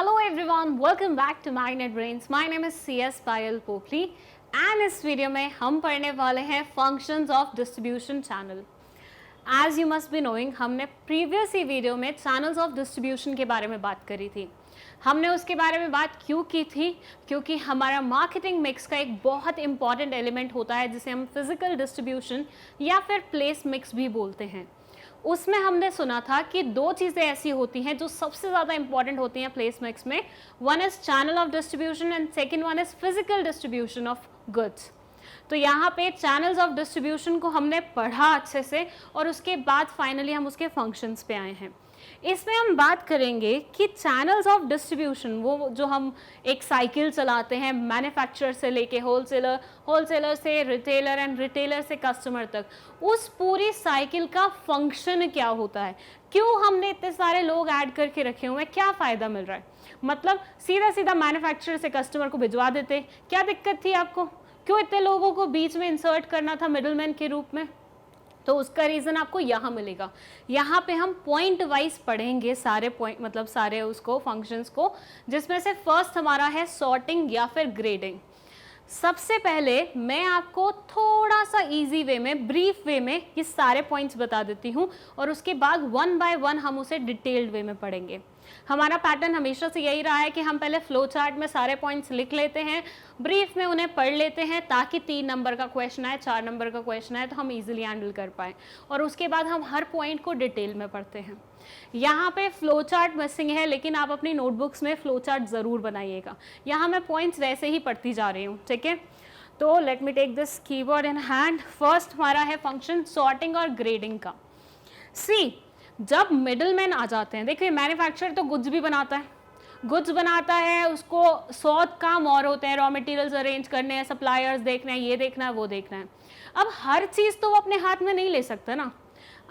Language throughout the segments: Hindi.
Hello everyone, welcome back to Magnet Brains. My name is CS Payal Popli and इस वीडियो में हम पढ़ने वाले हैं functions of distribution channel. As you must be knowing, हमने प्रीवियस ही वीडियो में चैनल्स ऑफ डिस्ट्रीब्यूशन के बारे में बात करी थी. हमने उसके बारे में बात क्यों की थी? क्योंकि हमारा मार्केटिंग मिक्स का एक बहुत इंपॉर्टेंट एलिमेंट होता है जिसे हम फिजिकल डिस्ट्रीब्यूशन या फिर प्लेस मिक्स भी बोलते हैं. उसमें हमने सुना था कि दो चीज़ें ऐसी होती हैं जो सबसे ज़्यादा इंपॉर्टेंट होती हैं प्लेस मिक्स में. One is channel of distribution and second one is physical distribution of goods. तो यहाँ पे चैनल्स ऑफ डिस्ट्रीब्यूशन को हमने पढ़ा अच्छे से और उसके बाद फाइनली हम उसके फंक्शंस पे आए हैं. इसमें हम बात करेंगे कि चैनल्स ऑफ डिस्ट्रीब्यूशन, वो जो हम एक साइकिल चलाते हैं मैन्युफैक्चरर से लेके होलसेलर, होलसेलर से रिटेलर एंड रिटेलर से कस्टमर तक, उस पूरी साइकिल का फंक्शन क्या होता है, क्यों हमने इतने सारे लोग ऐड करके रखे हुए हैं, क्या फ़ायदा मिल रहा है. मतलब सीधा सीधा मैन्युफैक्चरर से कस्टमर को भिजवा देते, क्या दिक्कत थी आपको, क्यों इतने लोगों को बीच में इंसर्ट करना था मिडलमैन के रूप में. तो उसका रीज़न आपको यहाँ मिलेगा. यहाँ पे हम पॉइंट वाइज पढ़ेंगे सारे पॉइंट, मतलब सारे उसको फंक्शंस को, जिसमें से फर्स्ट हमारा है सॉर्टिंग या फिर ग्रेडिंग. सबसे पहले मैं आपको थोड़ा सा इजी वे में, ब्रीफ वे में ये सारे पॉइंट्स बता देती हूँ और उसके बाद वन बाय वन हम उसे डिटेल्ड वे में पढ़ेंगे. हमारा पैटर्न हमेशा से यही रहा है कि हम पहले फ्लो चार्ट में सारे पॉइंट्स लिख लेते हैं, ब्रीफ में उन्हें पढ़ लेते हैं ताकि 3 नंबर का क्वेश्चन आए, 4 नंबर का क्वेश्चन आए तो हम इजीली हैंडल कर पाएँ, और उसके बाद हम हर पॉइंट को डिटेल में पढ़ते हैं. यहाँ पे फ्लो चार्ट मिसिंग है, लेकिन आप अपनी नोटबुक्स में फ्लो चार्ट ज़रूर बनाइएगा. यहाँ मैं पॉइंट्स वैसे ही पढ़ती जा रही हूँ, ठीक है. तो let me take this keyword in hand. First हमारा है फंक्शन सॉर्टिंग और ग्रेडिंग का. सी, जब मिडलमैन आ जाते हैं, देखिए मैन्युफैक्चरर तो गुड्स भी बनाता है, गुड्स बनाता है, उसको 100 काम और होते हैं, रॉ मटेरियल्स अरेंज करने हैं, सप्लायर्स देखना है, ये देखना है, वो देखना है. अब हर चीज़ तो वो अपने हाथ में नहीं ले सकता ना.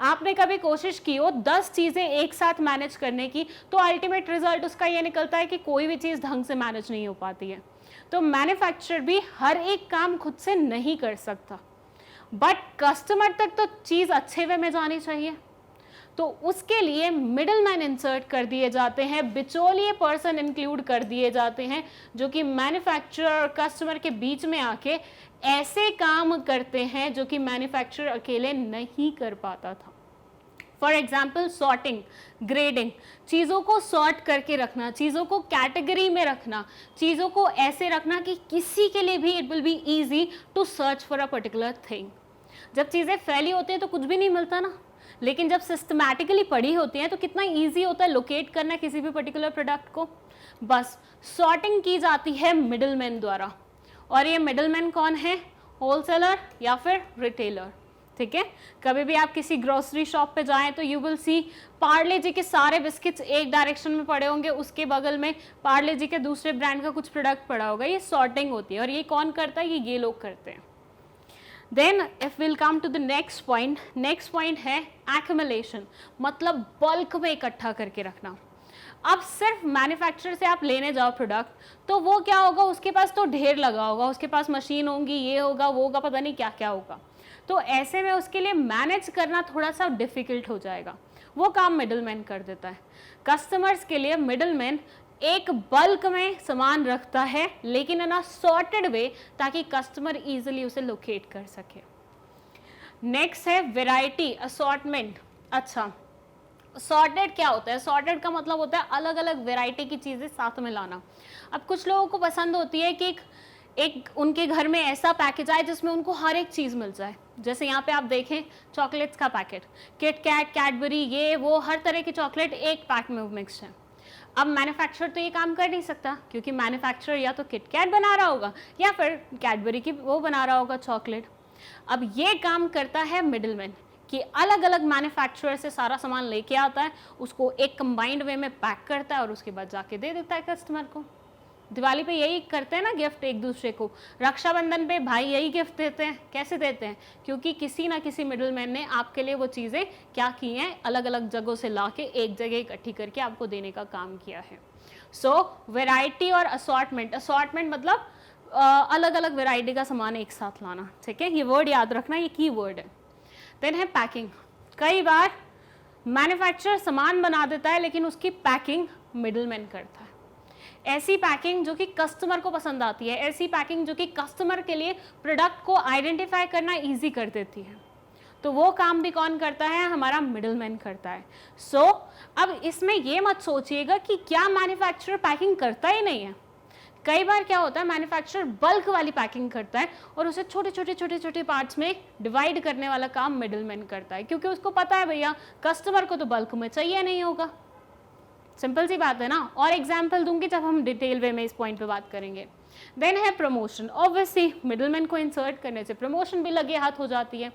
आपने कभी कोशिश की हो 10 चीज़ें एक साथ मैनेज करने की, तो अल्टीमेट रिजल्ट उसका ये निकलता है कि कोई भी चीज़ ढंग से मैनेज नहीं हो पाती है. तो मैन्युफैक्चरर भी हर एक काम खुद से नहीं कर सकता, बट कस्टमर तक तो चीज़ अच्छे वे में जानी चाहिए. तो उसके लिए मिडलमैन इंसर्ट कर दिए जाते हैं, बिचौलिए पर्सन इंक्लूड कर दिए जाते हैं जो कि मैन्युफैक्चरर और कस्टमर के बीच में आके ऐसे काम करते हैं जो कि मैन्युफैक्चरर अकेले नहीं कर पाता था. फॉर एग्जाम्पल सॉर्टिंग, ग्रेडिंग, चीज़ों को सॉर्ट करके रखना, चीज़ों को कैटेगरी में रखना, चीज़ों को ऐसे रखना कि किसी के लिए भी it will be easy to search for a particular thing. जब चीज़ें फैली होती हैं तो कुछ भी नहीं मिलता ना, लेकिन जब सिस्टमैटिकली पड़ी होती हैं तो कितना इजी होता है लोकेट करना किसी भी पर्टिकुलर प्रोडक्ट को. बस सॉर्टिंग की जाती है मिडलमैन द्वारा, और ये मिडलमैन कौन है, होलसेलर या फिर रिटेलर, ठीक है. कभी भी आप किसी ग्रोसरी शॉप पे जाएं तो यू विल सी पार्ले जी के सारे बिस्किट्स एक डायरेक्शन में पड़े होंगे, उसके बगल में पार्ले जी के दूसरे ब्रांड का कुछ प्रोडक्ट पड़ा होगा. ये सॉर्टिंग होती है, और ये कौन करता है, ये लोग करते हैं. Then if we'll come to the next point है accumulation, मतलब बल्क में इकट्ठा करके रखना. अब सिर्फ मैन्युफैक्चरर से आप लेने जाओ प्रोडक्ट तो वो क्या होगा, उसके पास तो ढेर लगा होगा, उसके पास मशीन होंगी, ये होगा वो होगा, पता नहीं क्या क्या होगा. तो ऐसे में उसके लिए मैनेज करना थोड़ा सा डिफ़िकल्ट हो जाएगा. वो काम मिडलमैन कर देता है. कस्टमर्स के लिए मिडलमैन एक बल्क में सामान रखता है, लेकिन इन अ सॉर्टेड वे, ताकि कस्टमर इजीली उसे लोकेट कर सके. नेक्स्ट है वैरायटी, असॉर्टमेंट. अच्छा, सॉर्टेड क्या होता है? सॉर्टेड का मतलब होता है अलग अलग वैरायटी की चीज़ें साथ में लाना. अब कुछ लोगों को पसंद होती है कि एक उनके घर में ऐसा पैकेज आए जिसमें उनको हर एक चीज़ मिल जाए. जैसे यहाँ पे आप देखें चॉकलेट्स का पैकेट, किट कैट, कैडबरी, ये वो हर तरह की चॉकलेट एक पैक में मिक्स है. अब मैन्युफैक्चरर तो ये काम कर नहीं सकता, क्योंकि मैन्युफैक्चरर या तो किटकैट बना रहा होगा या फिर कैडबरी की वो बना रहा होगा चॉकलेट. अब ये काम करता है मिडलमैन कि अलग अलग मैन्युफैक्चरर से सारा सामान लेके आता है, उसको एक कंबाइंड वे में पैक करता है और उसके बाद जाके दे देता है कस्टमर को. दिवाली पे यही करते हैं ना गिफ्ट एक दूसरे को, रक्षाबंधन पे भाई यही गिफ्ट देते हैं. कैसे देते हैं? क्योंकि किसी ना किसी मिडलमैन ने आपके लिए वो चीज़ें क्या की हैं, अलग अलग जगहों से लाके एक जगह इकट्ठी करके आपको देने का काम किया है. सो वैरायटी और असॉर्टमेंट, असॉर्टमेंट मतलब अलग अलग वैरायटी का सामान एक साथ लाना, ठीक है. ये वर्ड याद रखना, ये की वर्ड है. देन है पैकिंग. कई बार मैन्युफैक्चरर सामान बना देता है लेकिन उसकी पैकिंग मिडलमैन करता है. ऐसी पैकिंग जो कि कस्टमर को पसंद आती है, ऐसी पैकिंग जो कि कस्टमर के लिए प्रोडक्ट को आइडेंटिफाई करना ईजी कर देती है। तो वो काम भी कौन करता है? हमारा मिडलमैन करता है। सो अब इसमें ये मत सोचिएगा कि क्या मैन्युफैक्चरर पैकिंग करता ही नहीं है। कई बार क्या होता है, मैन्युफैक्चरर बल्क वाली पैकिंग करता है और उसे छोटे छोटे छोटे छोटे पार्ट्स में डिवाइड करने वाला काम मिडलमैन करता है, क्योंकि उसको पता है भैया कस्टमर को तो बल्क में चाहिए नहीं होगा। सिंपल सी बात है ना। और एग्जाम्पल दूंगी जब हम डिटेल वे में इस पॉइंट पे बात करेंगे। देन है प्रमोशन। ऑब्वियसली मिडलमैन को इंसर्ट करने से प्रमोशन भी लगे हाथ हो जाती है।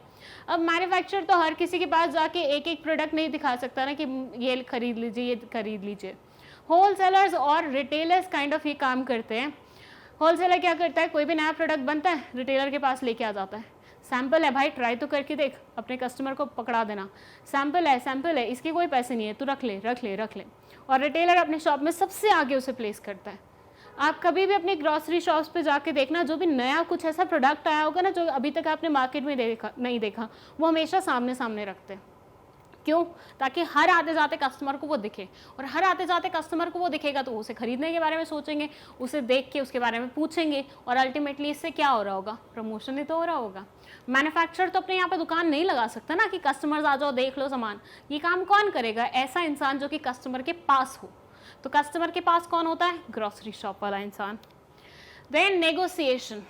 अब मैन्युफैक्चरर तो हर किसी के पास जाके एक एक प्रोडक्ट नहीं दिखा सकता ना कि ये खरीद लीजिए, ये खरीद लीजिए। होलसेलर्स और रिटेलर्स काइंड ऑफ ये काम करते हैं। होलसेलर क्या करता है, कोई भी नया प्रोडक्ट बनता है रिटेलर के पास लेके आ जाता है, सैंपल है भाई, ट्राई तो करके देख, अपने कस्टमर को पकड़ा देना, सैंपल है, इसके कोई पैसे नहीं है, तू रख ले रख ले रख ले। और रिटेलर अपने शॉप में सबसे आगे उसे प्लेस करता है। आप कभी भी अपनी ग्रॉसरी शॉप्स पे जाके देखना, जो भी नया कुछ ऐसा प्रोडक्ट आया होगा ना जो अभी तक आपने मार्केट में नहीं देखा, वो हमेशा सामने सामने रखते हैं। क्यों? ताकि हर आते जाते कस्टमर को वो दिखे, और हर आते जाते कस्टमर को वो दिखेगा तो उसे खरीदने के बारे में सोचेंगे, उसे देख के उसके बारे में पूछेंगे, और अल्टीमेटली इससे क्या हो रहा होगा? प्रमोशन ही तो हो रहा होगा। मैन्युफैक्चरर तो अपने यहाँ पे दुकान नहीं लगा सकता ना कि कस्टमर्स आ जाओ देख लो सामान। ये काम कौन करेगा? ऐसा इंसान जो कि कस्टमर के पास हो। तो कस्टमर के पास कौन होता है? ग्रॉसरी शॉप वाला इंसान। Then negotiation.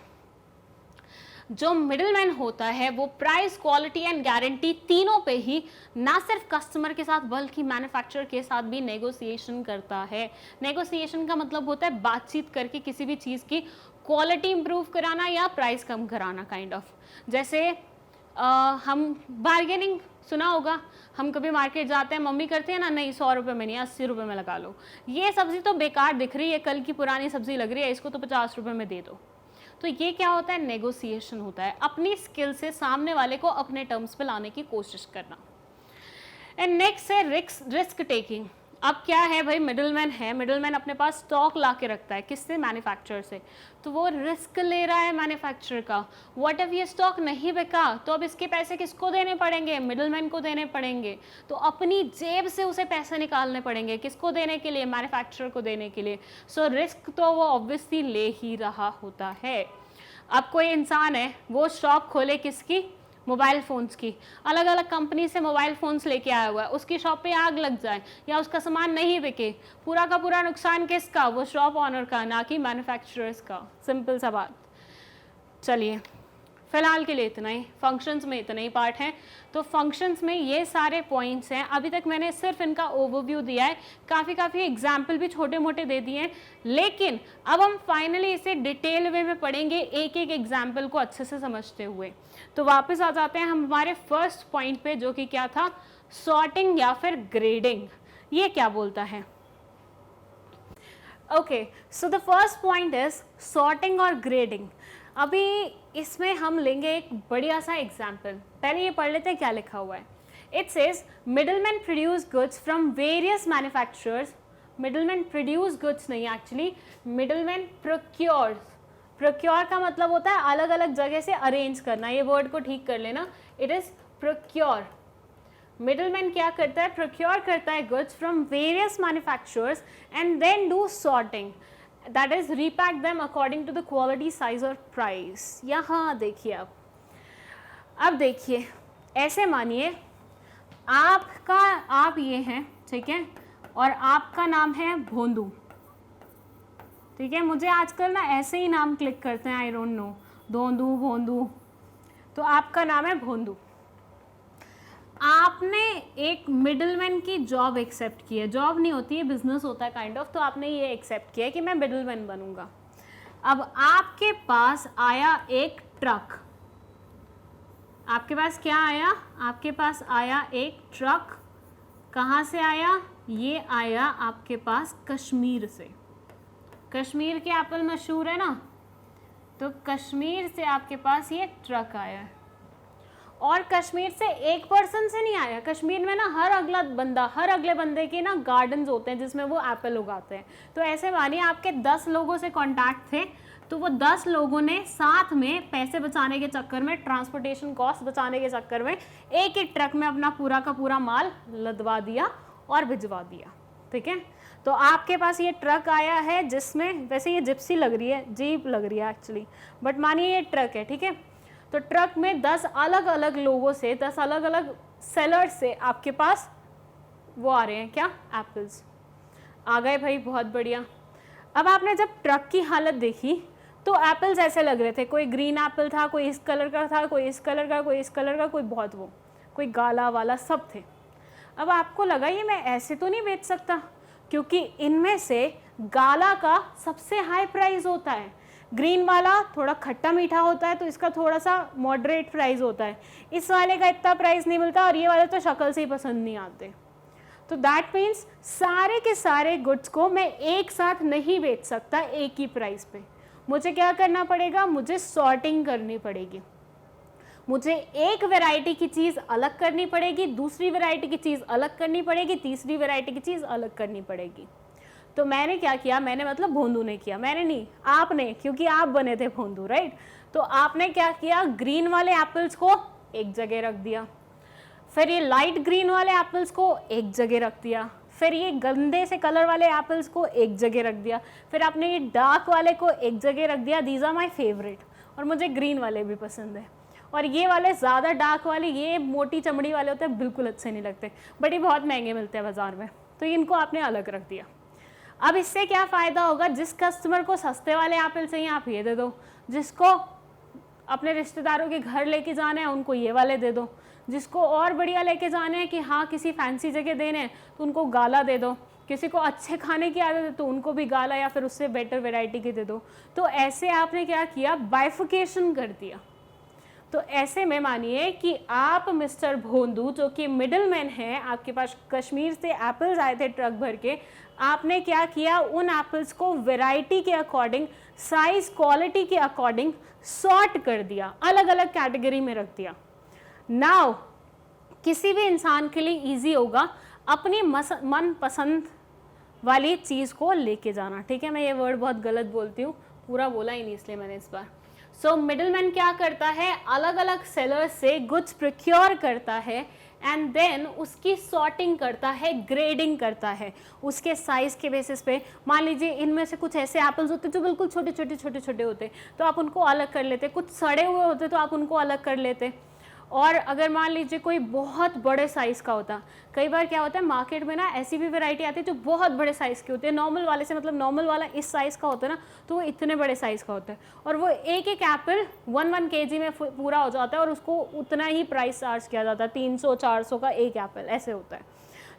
जो मिडलमैन होता है वो प्राइस, क्वालिटी एंड गारंटी तीनों पे ही ना सिर्फ कस्टमर के साथ बल्कि मैन्युफैक्चरर के साथ भी नेगोशिएशन करता है। नेगोशिएशन का मतलब होता है बातचीत करके किसी भी चीज़ की क्वालिटी इंप्रूव कराना या प्राइस कम कराना काइंड ऑफ। जैसे हम बार्गेनिंग सुना होगा, हम कभी मार्केट जाते हैं, मम्मी करते हैं ना, नहीं 100 रुपये में नहीं 80 रुपये में लगा लो, ये सब्जी तो बेकार दिख रही है, कल की पुरानी सब्जी लग रही है, इसको तो 50 रुपये में दे दो। तो ये क्या होता है? नेगोशिएशन होता है। अपनी स्किल से सामने वाले को अपने टर्म्स पे लाने की कोशिश करना। एंड नेक्स्ट है रिस्क टेकिंग। अब क्या है भाई, मिडलमैन है, मिडलमैन अपने पास स्टॉक ला के रखता है, किससे? मैन्युफैक्चरर से। तो वो रिस्क ले रहा है मैन्युफैक्चरर का। व्हाट इफ ये स्टॉक नहीं बिका, तो अब इसके पैसे किसको देने पड़ेंगे? मिडलमैन को देने पड़ेंगे। तो अपनी जेब से उसे पैसे निकालने पड़ेंगे, किसको देने के लिए? मैन्युफैक्चरर को देने के लिए। सो रिस्क तो वो ऑब्वियसली ले ही रहा होता है। अब कोई इंसान है, वो शॉप खोले किसकी? मोबाइल फ़ोन्स की, अलग अलग कंपनी से मोबाइल फ़ोन्स लेके आया हुआ है, उसकी शॉप पे आग लग जाए या उसका सामान नहीं बिके, पूरा का पूरा नुकसान किसका? वो शॉप ऑनर का, ना कि मैन्युफैक्चरर्स का। सिंपल सा बात। चलिए फिलहाल के लिए इतना ही, फंक्शंस में इतना ही पार्ट है। तो फंक्शंस में ये सारे पॉइंट्स हैं। अभी तक मैंने सिर्फ इनका ओवरव्यू दिया है, काफ़ी एग्जाम्पल भी छोटे मोटे दे दिए हैं, लेकिन अब हम फाइनली इसे डिटेल वे में पढ़ेंगे, एक एक एग्जाम्पल को अच्छे से समझते हुए। तो वापस आ जाते हैं हम हमारे फर्स्ट पॉइंट पे, जो कि क्या था? सॉर्टिंग या फिर ग्रेडिंग। ये क्या बोलता है? Okay, so the first point is sorting और ग्रेडिंग। अभी इसमें हम लेंगे एक बढ़िया सा एग्जाम्पल। पहले ये पढ़ लेते हैं क्या लिखा हुआ है। It says middleman produce goods from various manufacturers. Middleman produce goods नहीं, एक्चुअली मिडलमैन प्रोक्योर्स। प्रोक्योर का मतलब होता है अलग अलग जगह से अरेंज करना, ये वर्ड को ठीक कर लेना, इट इज प्रोक्योर। मिडलमैन क्या करता है? प्रोक्योर करता है goods from various manufacturers and then do sorting, that is repack them according to the quality, size और price। यहाँ देखिए अब देखिए, ऐसे मानिए आप ये हैं, ठीक है, और आपका नाम है भोंदू, ठीक है। मुझे आजकल ना ऐसे ही नाम क्लिक करते हैं, आई डोंट नो, धोंदू भोंदू, तो आपका नाम है भोंदू। आपने एक मिडलमैन की जॉब एक्सेप्ट की है, जॉब नहीं होती है, बिजनेस होता है काइंड ऑफ, तो आपने ये एक्सेप्ट किया है कि मैं मिडलमैन बनूंगा। अब आपके पास आया एक ट्रक, आपके पास क्या आया? आपके पास आया एक ट्रक। कहाँ से आया? ये आया आपके पास कश्मीर से। कश्मीर के एप्पल मशहूर है ना, तो कश्मीर से आपके पास ये ट्रक आया है। और कश्मीर से एक पर्सन से नहीं आया, कश्मीर में ना हर अगले बंदे के ना गार्डन्स होते हैं जिसमें वो एप्पल उगाते हैं। तो ऐसे मानिए आपके 10 लोगों से कांटेक्ट थे, तो वो 10 लोगों ने साथ में पैसे बचाने के चक्कर में, ट्रांसपोर्टेशन कॉस्ट बचाने के चक्कर में एक ट्रक में अपना पूरा का पूरा माल लदवा दिया और भिजवा दिया, ठीक है। तो आपके पास ये ट्रक आया है जिसमें, वैसे ये जिप्सी लग रही है, जीप लग रही है एक्चुअली, बट मानिए ये ट्रक है, ठीक है। तो ट्रक में 10 अलग अलग लोगों से, 10 अलग अलग सेलर से आपके पास वो आ रहे हैं क्या, एप्पल्स आ गए भाई, बहुत बढ़िया। अब आपने जब ट्रक की हालत देखी तो एप्पल्स ऐसे लग रहे थे, कोई ग्रीन एप्पल था, कोई इस कलर का था, कोई इस कलर का, कोई इस कलर का, कोई बहुत वो, कोई गाला वाला, सब थे। अब आपको लगा ये मैं ऐसे तो नहीं बेच सकता, क्योंकि इनमें से गाला का सबसे हाई प्राइस होता है, ग्रीन वाला थोड़ा खट्टा मीठा होता है तो इसका थोड़ा सा मॉडरेट प्राइस होता है, इस वाले का इतना प्राइस नहीं मिलता, और ये वाले तो शक्ल से ही पसंद नहीं आते। तो दैट मीन्स सारे के सारे गुड्स को मैं एक साथ नहीं बेच सकता एक ही प्राइस पे। मुझे क्या करना पड़ेगा, मुझे सॉर्टिंग करनी पड़ेगी, मुझे एक वैरायटी की चीज़ अलग करनी पड़ेगी, दूसरी वैरायटी की चीज़ अलग करनी पड़ेगी, तीसरी वैरायटी की चीज़ अलग करनी पड़ेगी। तो मैंने क्या किया, मैंने मतलब भोंदू ने किया, मैंने नहीं, आपने, क्योंकि आप बने थे भोंदू, राइट। तो आपने क्या किया, ग्रीन वाले एप्पल्स को एक जगह रख दिया, फिर ये लाइट ग्रीन वाले एप्पल्स को एक जगह रख दिया, फिर ये गंदे से कलर वाले एप्पल्स को एक जगह रख दिया, फिर आपने ये डार्क वाले को एक जगह रख दिया। दीज आर माई फेवरेट, और मुझे ग्रीन वाले भी पसंद है, और ये वाले ज़्यादा डार्क वाले, ये मोटी चमड़ी वाले होते हैं, बिल्कुल अच्छे नहीं लगते, बट ये बहुत महंगे मिलते हैं बाज़ार में, तो इनको आपने अलग रख दिया। अब इससे क्या फ़ायदा होगा, जिस कस्टमर को सस्ते वाले एप्पल चाहिए आप ये दे दो, जिसको अपने रिश्तेदारों के घर लेके जाना है उनको ये वाले दे दो, जिसको और बढ़िया लेके जाने हैं कि हाँ किसी फैंसी जगह देने हैं तो उनको गाला दे दो, किसी को अच्छे खाने की आदत है तो उनको भी गाला या फिर उससे बेटर वैरायटी की दे दो। तो ऐसे आपने क्या किया, बाइफिकेशन कर दिया। तो ऐसे में मानिए कि आप मिस्टर भोंदू जो कि मिडिल मैन है, आपके पास कश्मीर से एप्पल्स आए थे ट्रक भर के, आपने क्या किया, उन एप्पल्स को वैरायटी के अकॉर्डिंग, साइज क्वालिटी के अकॉर्डिंग सॉर्ट कर दिया, अलग अलग कैटेगरी में रख दिया। नाउ किसी भी इंसान के लिए इजी होगा अपनी मन पसंद वाली चीज़ को लेके जाना, ठीक है। मैं ये वर्ड बहुत गलत बोलती हूँ, पूरा बोला ही नहीं इसलिए मैंने इस बार। सो मिडिलमैन क्या करता है, अलग अलग सेलर से गुड्स प्रोक्योर करता है एंड देन उसकी सॉर्टिंग करता है, ग्रेडिंग करता है उसके साइज़ के बेसिस पे। मान लीजिए इनमें से कुछ ऐसे एप्पल्स होते जो बिल्कुल छोटे छोटे होते, तो आप उनको अलग कर लेते, कुछ सड़े हुए होते तो आप उनको अलग कर लेते। और अगर मान लीजिए कोई बहुत बड़े साइज़ का होता, कई बार क्या होता है मार्केट में ना ऐसी भी वैरायटी आती है जो बहुत बड़े साइज़ की होती है, नॉर्मल वाले से, मतलब नॉर्मल वाला इस साइज़ का होता है ना, तो वो इतने बड़े साइज़ का होता है, और वो एक एक एप्पल 1 kg में पूरा हो जाता है और उसको उतना ही प्राइस चार्ज किया जाता है, 300-400 का एक एप्पल ऐसे होता है।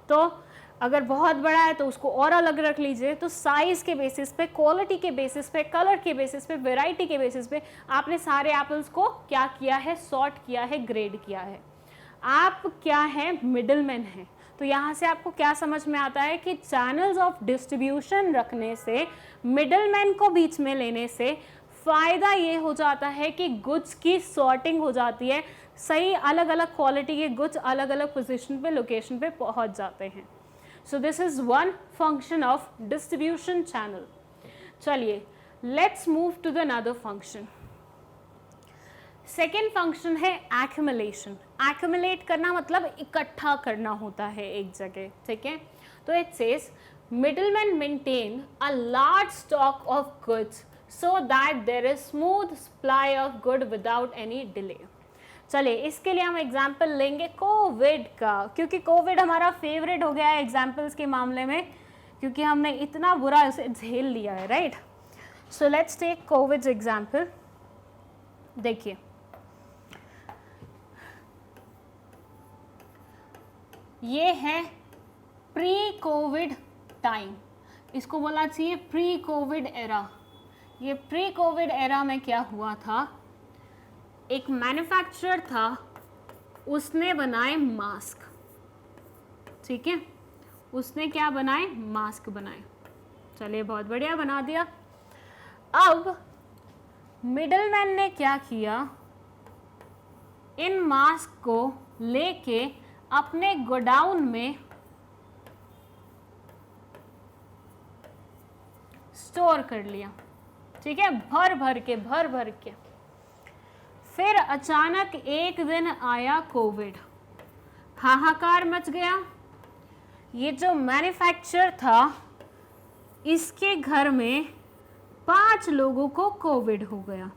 तो अगर बहुत बड़ा है तो उसको और अलग रख लीजिए। तो साइज़ के बेसिस पे, क्वालिटी के बेसिस पे, कलर के बेसिस पे, वैरायटी के बेसिस पे आपने सारे एप्पल्स को क्या किया है, सॉर्ट किया है, ग्रेड किया है। आप क्या है, मिडिलमैन हैं। तो यहाँ से आपको क्या समझ में आता है कि चैनल्स ऑफ डिस्ट्रीब्यूशन रखने से, मिडिलमैन को बीच में लेने से फ़ायदा ये हो जाता है कि गुड्स की सॉर्टिंग हो जाती है, सही अलग अलग क्वालिटी के गुड्स अलग अलग पोजीशन पे, लोकेशन पे पहुँच जाते हैं। So this is one function of distribution channel. चलिए, let's move to the another function. Second function है accumulation. Accumulate करना मतलब इकट्ठा करना होता है एक जगह, ठीक है। तो it says middlemen maintain a large stock of goods so that there is smooth supply of good without any delay. चलिए, इसके लिए हम एग्जाम्पल लेंगे कोविड का, क्योंकि कोविड हमारा फेवरेट हो गया है एग्जाम्पल्स के मामले में, क्योंकि हमने इतना बुरा उसे झेल लिया है, right. So let's take COVID example. देखिए, ये है प्री कोविड टाइम, इसको बोलना चाहिए प्री कोविड एरा। ये प्री कोविड एरा में क्या हुआ था, एक मैन्युफैक्चरर था, उसने बनाए मास्क, ठीक है, उसने क्या बनाए, मास्क बनाए। चलिए, बहुत बढ़िया, बना दिया। अब मिडलमैन ने क्या किया, इन मास्क को लेके अपने गोडाउन में स्टोर कर लिया, ठीक है, भर भर के। फिर अचानक एक दिन आया कोविड, हाहाकार मच गया। ये जो मैन्युफैक्चरर था इसके घर में 5 लोगों को कोविड हो गया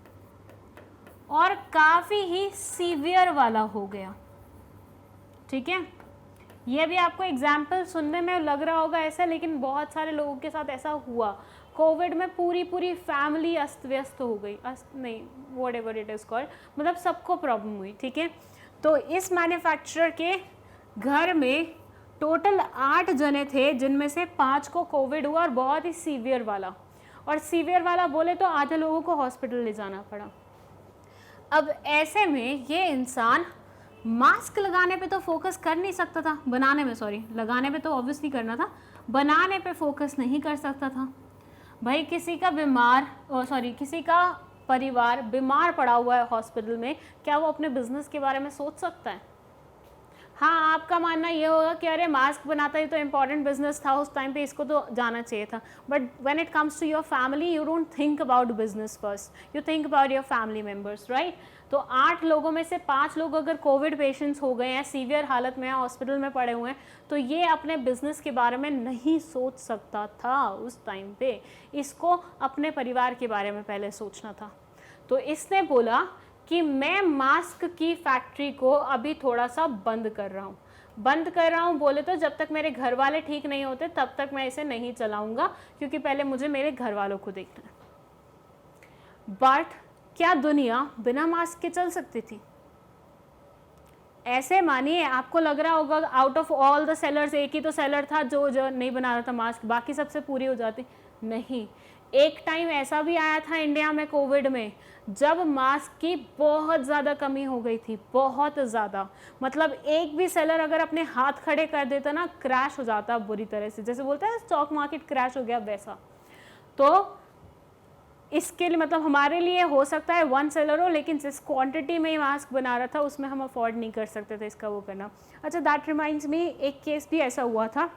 और काफ़ी ही सीवियर वाला हो गया, ठीक है। ये भी आपको एग्जाम्पल सुनने में लग रहा होगा ऐसा, लेकिन बहुत सारे लोगों के साथ ऐसा हुआ। कोविड में पूरी फैमिली अस्त व्यस्त हो गई, नहीं what ever it is called, मतलब सबको प्रॉब्लम हुई, ठीक है। तो इस मैन्युफैक्चरर के घर में टोटल 8 जने थे, जिनमें से 5 को कोविड हुआ और बहुत ही सीवियर वाला, और सीवियर वाला बोले तो आधे लोगों को हॉस्पिटल ले जाना पड़ा। अब ऐसे में ये इंसान मास्क लगाने पे तो फोकस कर नहीं सकता था, बनाने में, सॉरी, लगाने पे तो ऑब्वियसली करना था, बनाने पे फोकस नहीं कर सकता था। भाई किसी का परिवार बीमार पड़ा हुआ है हॉस्पिटल में, क्या वो अपने बिजनेस के बारे में सोच सकता है? हाँ, आपका मानना ये होगा कि अरे मास्क बनाता ही तो इम्पॉर्टेंट बिजनेस था उस टाइम पे, इसको तो जाना चाहिए था। But when it comes to your family, you don't think about business first, you think about your family members, right. तो 8 लोगों में से 5 लोग अगर कोविड पेशेंट्स हो गए हैं, सीवियर हालत में हॉस्पिटल में पड़े हुए हैं, तो ये अपने बिजनेस के बारे में नहीं सोच सकता था उस टाइम पे, इसको अपने परिवार के बारे में पहले सोचना था। तो इसने बोला कि मैं मास्क की फैक्ट्री को अभी थोड़ा सा बंद कर रहा हूँ बोले तो जब तक मेरे घर वाले ठीक नहीं होते तब तक मैं इसे नहीं चलाऊंगा, क्योंकि पहले मुझे मेरे घर वालों को देखना है। बट क्या दुनिया बिना मास्क के चल सकती थी? ऐसे मानिए, आपको लग रहा होगा out of all the sellers एक ही तो सेलर था जो नहीं बना रहा था मास्क, बाकी सबसे पूरी हो जाती। नहीं, एक टाइम ऐसा भी आया था इंडिया में कोविड में जब मास्क की बहुत ज़्यादा कमी हो गई थी, बहुत ज़्यादा। मतलब एक भी सेलर अगर अपने हाथ खड़े कर देता ना, क्रैश हो जाता बुरी तरह से, जैसे बोलते हैं स्टॉक मार्केट क्रैश हो गया वैसा। तो इसके लिए मतलब हमारे लिए हो सकता है 1 सेलर हो, लेकिन जिस क्वांटिटी में मास्क बना रहा था उसमें हम अफोर्ड नहीं कर सकते थे इसका वो करना। अच्छा, दैट रिमाइंड्स मी, एक केस भी ऐसा हुआ था,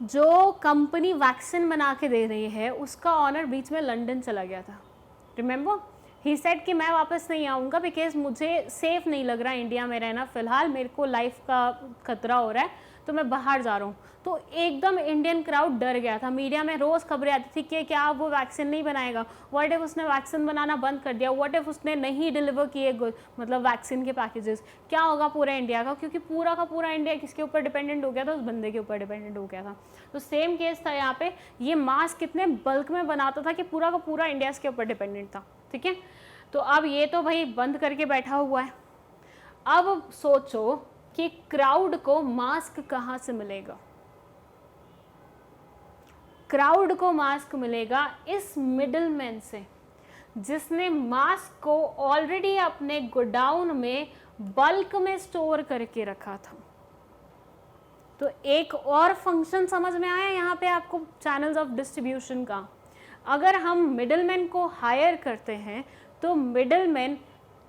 जो कंपनी वैक्सीन बना के दे रही है उसका ऑनर बीच में लंदन चला गया था। रिमेंबर, ही सेड कि मैं वापस नहीं आऊँगा बिकॉज मुझे सेफ़ नहीं लग रहा इंडिया में रहना, फ़िलहाल मेरे को लाइफ का खतरा हो रहा है, तो मैं बाहर जा रहा हूँ। तो एकदम इंडियन क्राउड डर गया था, मीडिया में रोज़ खबरें आती थी कि क्या वो वैक्सीन नहीं बनाएगा, व्हाट इफ उसने वैक्सीन बनाना बंद कर दिया, व्हाट इफ उसने नहीं डिलीवर किए मतलब वैक्सीन के पैकेजेस, क्या होगा पूरा इंडिया का? क्योंकि पूरा का पूरा इंडिया किसके ऊपर डिपेंडेंट हो गया था? उस बंदे के ऊपर डिपेंडेंट हो गया था। तो सेम केस था यहाँ पे, ये मास्क कितने बल्क में बनाता था कि पूरा का पूरा इंडिया के ऊपर डिपेंडेंट था, ठीक है। तो अब ये तो भाई बंद करके बैठा हुआ है। अब सोचो कि क्राउड को मास्क कहाँ से मिलेगा? क्राउड को मास्क मिलेगा इस मिडलमैन से, जिसने मास्क को ऑलरेडी अपने गोडाउन में बल्क में स्टोर करके रखा था। तो एक और फंक्शन समझ में आया यहाँ पे आपको चैनल्स ऑफ डिस्ट्रीब्यूशन का। अगर हम मिडलमैन को हायर करते हैं तो मिडलमैन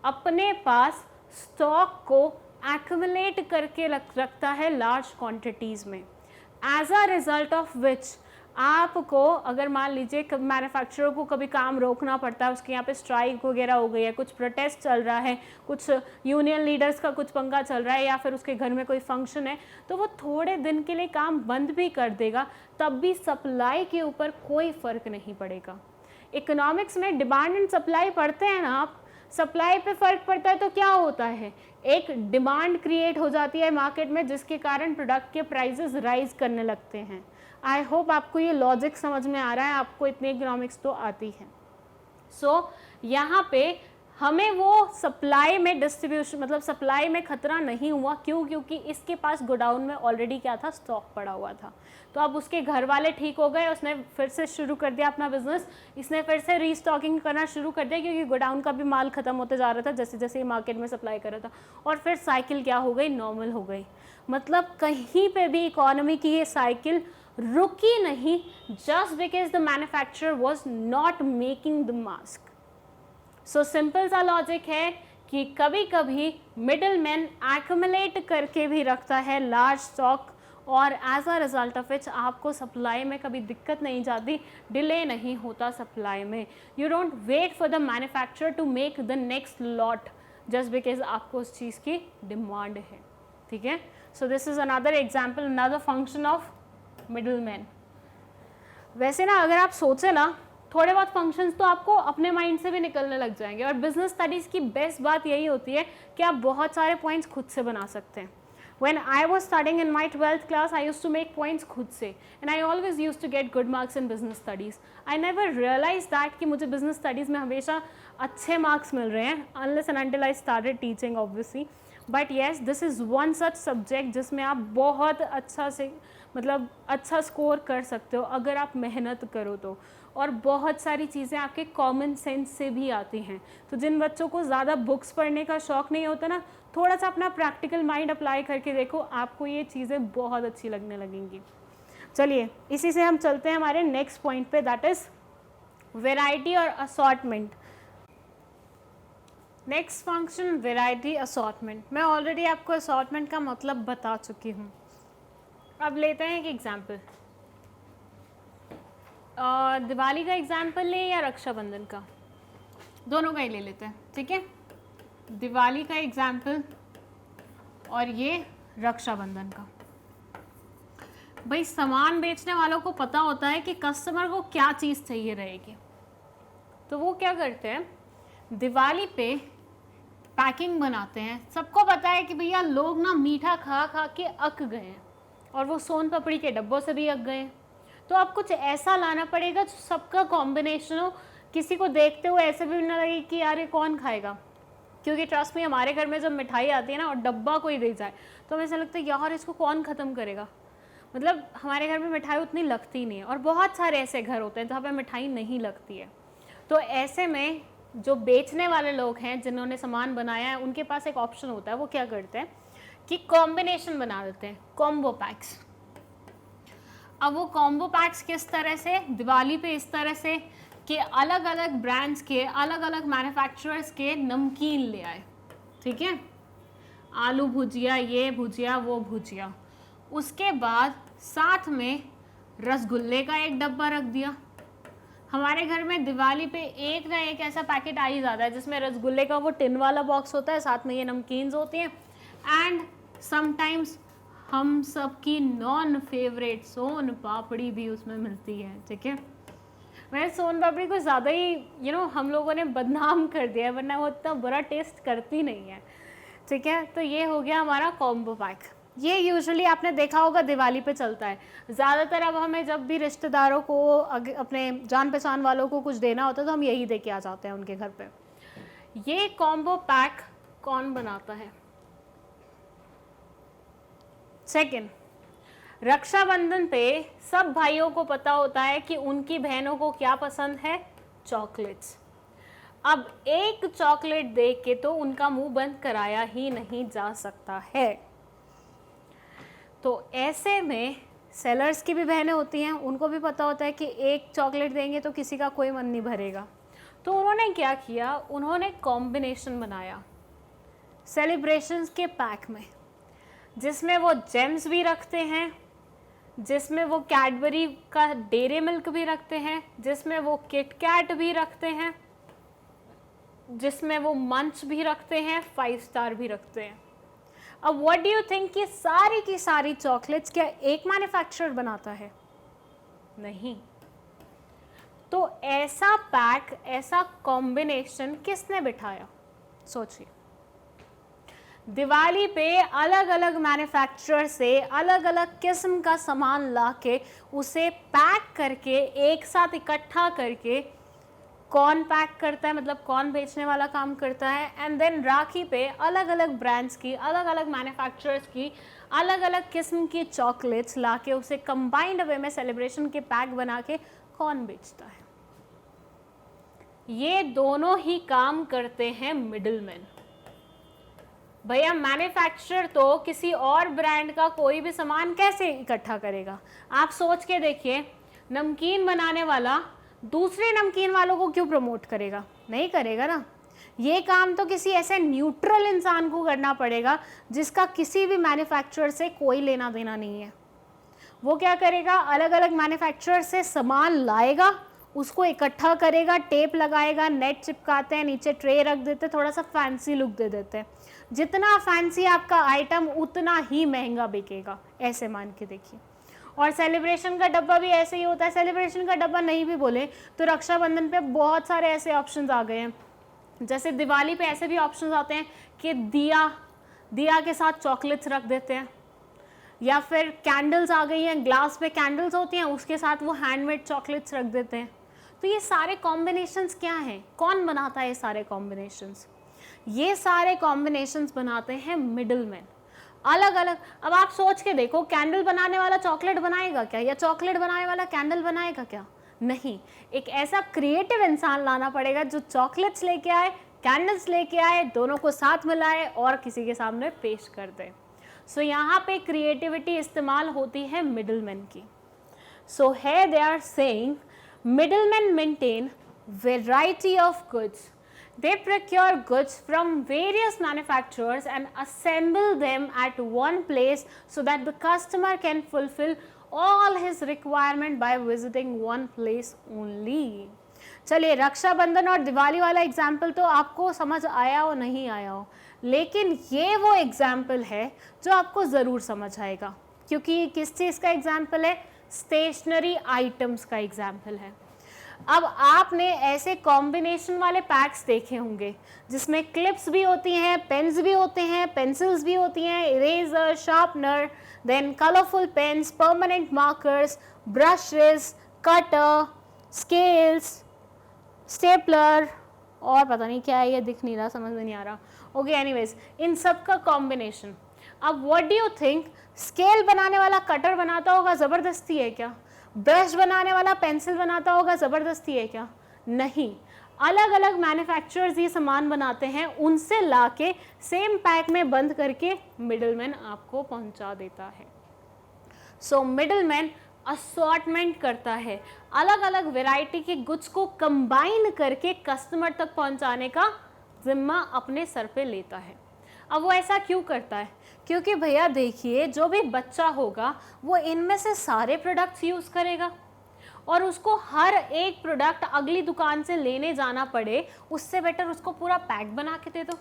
अपने पास स्टॉक को एक्युमुलेट करके रखता है लार्ज क्वांटिटीज़ में, as a result of which आपको अगर मान लीजिए मैन्युफैक्चरर को कभी काम रोकना पड़ता है, उसके यहाँ पे स्ट्राइक वगैरह हो गई है, कुछ प्रोटेस्ट चल रहा है, कुछ यूनियन लीडर्स का कुछ पंगा चल रहा है, या फिर उसके घर में कोई फंक्शन है, तो वो थोड़े दिन के लिए काम बंद भी कर देगा, तब भी सप्लाई के ऊपर कोई फ़र्क नहीं पड़ेगा। इकोनॉमिक्स में डिमांड एंड सप्लाई पढ़ते हैं ना आप, सप्लाई पे फ़र्क पड़ता है तो क्या होता है, एक डिमांड क्रिएट हो जाती है मार्केट में, जिसके कारण प्रोडक्ट के प्राइसेस राइज करने लगते हैं। आई होप आपको ये लॉजिक समझ में आ रहा है, आपको इतनी इकोनॉमिक्स तो आती है। सो यहाँ पे हमें वो सप्लाई में डिस्ट्रीब्यूशन मतलब सप्लाई में खतरा नहीं हुआ, क्यों? क्योंकि इसके पास गोडाउन में ऑलरेडी क्या था, स्टॉक पड़ा हुआ था। तो अब उसके घर वाले ठीक हो गए, उसने फिर से शुरू कर दिया अपना बिजनेस, इसने फिर से रीस्टॉकिंग करना शुरू कर दिया, क्योंकि गोडाउन का भी माल खत्म होते जा रहा था जैसे जैसे मार्केट में सप्लाई कर रहा था, और फिर साइकिल क्या हो गई, नॉर्मल हो गई। मतलब कहीं पे भी इकोनॉमी की ये साइकिल रुकी नहीं, just because the manufacturer was not making the mask. So simple सा लॉजिक है कि कभी कभी मिडलमैन एक्युमुलेट करके भी रखता है लार्ज स्टॉक, और as a result of which आपको सप्लाई में कभी दिक्कत नहीं जाती, डिले नहीं होता सप्लाई में। You don't wait for the manufacturer to make the next lot just because आपको उस चीज़ की डिमांड है, ठीक है। So this is another example, another function of middleman. वैसे ना अगर आप सोचे ना, थोड़े बहुत फंक्शंस तो आपको अपने माइंड से भी निकलने लग जाएंगे। और बिजनेस स्टडीज़ की बेस्ट बात यही होती है कि आप बहुत सारे पॉइंट्स खुद से बना सकते हैं। When I was studying in my 12th class, I used to make points खुद से, and I always used to get good marks in business studies. I never realized that कि मुझे business studies में हमेशा अच्छे marks मिल रहे हैं, unless and until I started teaching obviously. But yes, this is one such subject जिसमें आप बहुत अच्छा से मतलब अच्छा स्कोर कर सकते हो अगर आप मेहनत करो तो। और बहुत सारी चीज़ें आपके कॉमन सेंस से भी आती हैं। तो जिन बच्चों को ज़्यादा बुक्स पढ़ने का शौक़ नहीं होता ना, थोड़ा सा अपना प्रैक्टिकल माइंड अप्लाई करके देखो, आपको ये चीज़ें बहुत अच्छी लगने लगेंगी। चलिए इसी से हम चलते हैं हमारे नेक्स्ट पॉइंट पे, दैट इज़ वेराइटी और assortment. Next function variety assortment. मैं ऑलरेडी आपको असॉर्टमेंट का मतलब बता चुकी हूँ। अब लेते हैं एक एग्जाम्पल। दिवाली का एग्जाम्पल लें या रक्षाबंधन का, दोनों का ही ले लेते हैं, ठीक है। दिवाली का एग्जाम्पल और ये रक्षाबंधन का। भाई सामान बेचने वालों को पता होता है कि कस्टमर को क्या चीज़ चाहिए रहेगी, तो वो क्या करते हैं, दिवाली पे पैकिंग बनाते हैं। सबको पता है कि भैया लोग ना मीठा खा खा के अक गए हैं और वो सोन पापड़ी के डब्बों से भी अक गए हैं। तो अब कुछ ऐसा लाना पड़ेगा जो सबका कॉम्बिनेशन हो, किसी को देखते हुए ऐसे भी ना लगे कि यार ये कौन खाएगा। क्योंकि ट्रस्ट में हमारे घर में जब मिठाई आती है ना और डब्बा कोई दे जाए तो हमें ऐसा लगता है यार इसको कौन ख़त्म करेगा। मतलब हमारे घर में मिठाई उतनी लगती नहीं है, और बहुत सारे ऐसे घर होते हैं जहाँ पे मिठाई नहीं लगती है। तो ऐसे में जो बेचने वाले लोग हैं जिन्होंने सामान बनाया है, उनके पास एक ऑप्शन होता है। वो क्या करते हैं कि कॉम्बिनेशन बना देते हैं, कॉम्बो पैक्स। अब वो कॉम्बो पैक्स किस तरह से, दिवाली पे इस तरह से कि अलग अलग ब्रांड्स के, अलग अलग मैन्युफैक्चरर्स के नमकीन ले आए, ठीक है। आलू भुजिया, ये भुजिया, वो भुजिया। उसके बाद साथ में रसगुल्ले का एक डब्बा रख दिया। हमारे घर में दिवाली पे एक ना एक ऐसा पैकेट आ ही जाता है जिसमें रसगुल्ले का वो टिन वाला बॉक्स होता है, साथ में ये नमकीन्स होती हैं, एंड समटाइम्स हम सबकी नॉन फेवरेट सोन पापड़ी भी उसमें मिलती है, ठीक है। वैसे सोन पापड़ी को ज़्यादा ही हम लोगों ने बदनाम कर दिया है, वरना वो इतना बुरा टेस्ट करती नहीं है, ठीक है। तो ये हो गया हमारा कॉम्बो पैक। ये यूजुअली आपने देखा होगा दिवाली पे चलता है ज़्यादातर। अब हमें जब भी रिश्तेदारों को, अपने जान पहचान वालों को कुछ देना होता है तो हम यही दे के आ जाते हैं उनके घर पे। ये कॉम्बो पैक कौन बनाता है? सेकेंड, रक्षाबंधन पे सब भाइयों को पता होता है कि उनकी बहनों को क्या पसंद है, चॉकलेट्स। अब एक चॉकलेट देख के तो उनका मुंह बंद कराया ही नहीं जा सकता है। तो ऐसे में सेलर्स की भी बहनें होती हैं, उनको भी पता होता है कि एक चॉकलेट देंगे तो किसी का कोई मन नहीं भरेगा। तो उन्होंने क्या किया, उन्होंने कॉम्बिनेशन बनाया सेलिब्रेशंस के पैक में, जिसमें वो जेम्स भी रखते हैं, जिसमें वो कैडबरी का डेरी मिल्क भी रखते हैं, जिसमें वो किट कैट भी रखते हैं, जिसमें वो मंच भी रखते हैं, 5 स्टार भी रखते हैं। अब व्हाट डू यू थिंक कि सारी की सारी चॉकलेट्स क्या एक मैन्युफैक्चरर बनाता है? नहीं। तो ऐसा पैक, ऐसा कॉम्बिनेशन किसने बिठाया? सोचिए। दिवाली पे अलग अलग मैन्युफैक्चरर से अलग अलग किस्म का सामान लाके उसे पैक करके एक साथ इकट्ठा करके कौन पैक करता है, मतलब कौन बेचने वाला काम करता है, एंड देन राखी पे अलग अलग ब्रांड्स की, अलग अलग मैन्युफैक्चरर्स की अलग अलग किस्म की चॉकलेट्स लाके उसे कंबाइंड वे में सेलिब्रेशन के पैक बना के कौन बेचता है? ये दोनों ही काम करते हैं मिडलमैन। भैया मैन्युफैक्चरर तो किसी और ब्रांड का कोई भी सामान कैसे इकट्ठा करेगा? आप सोच के देखिए, नमकीन बनाने वाला दूसरे नमकीन वालों को क्यों प्रमोट करेगा? नहीं करेगा ना। ये काम तो किसी ऐसे न्यूट्रल इंसान को करना पड़ेगा जिसका किसी भी मैन्युफैक्चरर से कोई लेना देना नहीं है। वो क्या करेगा, अलग अलग मैन्युफैक्चरर से सामान लाएगा, उसको इकट्ठा करेगा, टेप लगाएगा, नेट चिपकाते हैं, नीचे ट्रे रख देते हैं, थोड़ा सा फैंसी लुक दे देते हैं। जितना फैंसी आपका आइटम उतना ही महंगा बिकेगा, ऐसे मान के देखिए। और सेलिब्रेशन का डब्बा भी ऐसे ही होता है। सेलिब्रेशन का डब्बा नहीं भी बोले तो रक्षाबंधन पे बहुत सारे ऐसे ऑप्शंस आ गए हैं, जैसे दिवाली पे ऐसे भी ऑप्शंस आते हैं कि दिया के साथ चॉकलेट्स रख देते हैं, या फिर कैंडल्स आ गई हैं, ग्लास पे कैंडल्स होती हैं उसके साथ वो हैंडमेड चॉकलेट्स रख देते हैं। तो ये सारे कॉम्बिनेशंस क्या हैं, कौन बनाता है ये सारे कॉम्बिनेशंस? ये सारे कॉम्बिनेशंस बनाते हैं मिडलमैन, अलग अलग। अब आप सोच के देखो, कैंडल बनाने वाला चॉकलेट बनाएगा क्या, या चॉकलेट बनाने वाला कैंडल बनाएगा क्या? नहीं, एक ऐसा क्रिएटिव इंसान लाना पड़ेगा जो चॉकलेट्स लेके आए, कैंडल्स लेके आए, दोनों को साथ मिलाए और किसी के सामने पेश कर दे। सो यहाँ पे क्रिएटिविटी इस्तेमाल होती है मिडलमैन की। सो है they are saying middlemen maintain variety of goods. They procure goods from various manufacturers and assemble them at one place so that the customer can fulfill all his requirement by visiting one place only. चलिए, रक्षाबंधन और दिवाली वाला एग्जाम्पल तो आपको समझ आया हो नहीं आया हो, लेकिन ये वो एग्जाम्पल है जो आपको ज़रूर समझ आएगा, क्योंकि ये किस चीज़ का एग्जाम्पल है? स्टेशनरी आइटम्स का एग्जाम्पल है। अब आपने ऐसे कॉम्बिनेशन वाले पैक्स देखे होंगे जिसमें क्लिप्स भी होती हैं, पेन्स भी होते हैं, पेंसिल्स भी होती हैं, eraser, sharpener, then colourful pens, permanent markers, brushes, cutter, scales, stapler, और पता नहीं क्या है, ये दिख नहीं रहा, समझ में नहीं आ रहा। ओके, एनीवेज, इन सब का कॉम्बिनेशन। अब what do you think, scale बनाने वाला कटर बनाता होगा, ज़बरदस्ती है क्या? ब्रश बनाने वाला पेंसिल बनाता होगा, ज़बरदस्ती है क्या? नहीं, अलग अलग मैन्युफैक्चरर्स ये सामान बनाते हैं, उनसे लाके सेम पैक में बंद करके मिडलमैन आपको पहुंचा देता है। सो मिडलमैन असॉर्टमेंट करता है, अलग अलग वैरायटी के गुड्स को कंबाइन करके कस्टमर तक पहुंचाने का जिम्मा अपने सर पे लेता है। अब वो ऐसा क्यों करता है? क्योंकि भैया देखिए, जो भी बच्चा होगा वो इनमें से सारे प्रोडक्ट्स यूज़ करेगा और उसको हर एक प्रोडक्ट अगली दुकान से लेने जाना पड़े, उससे बेटर उसको पूरा पैक बना के दे दो।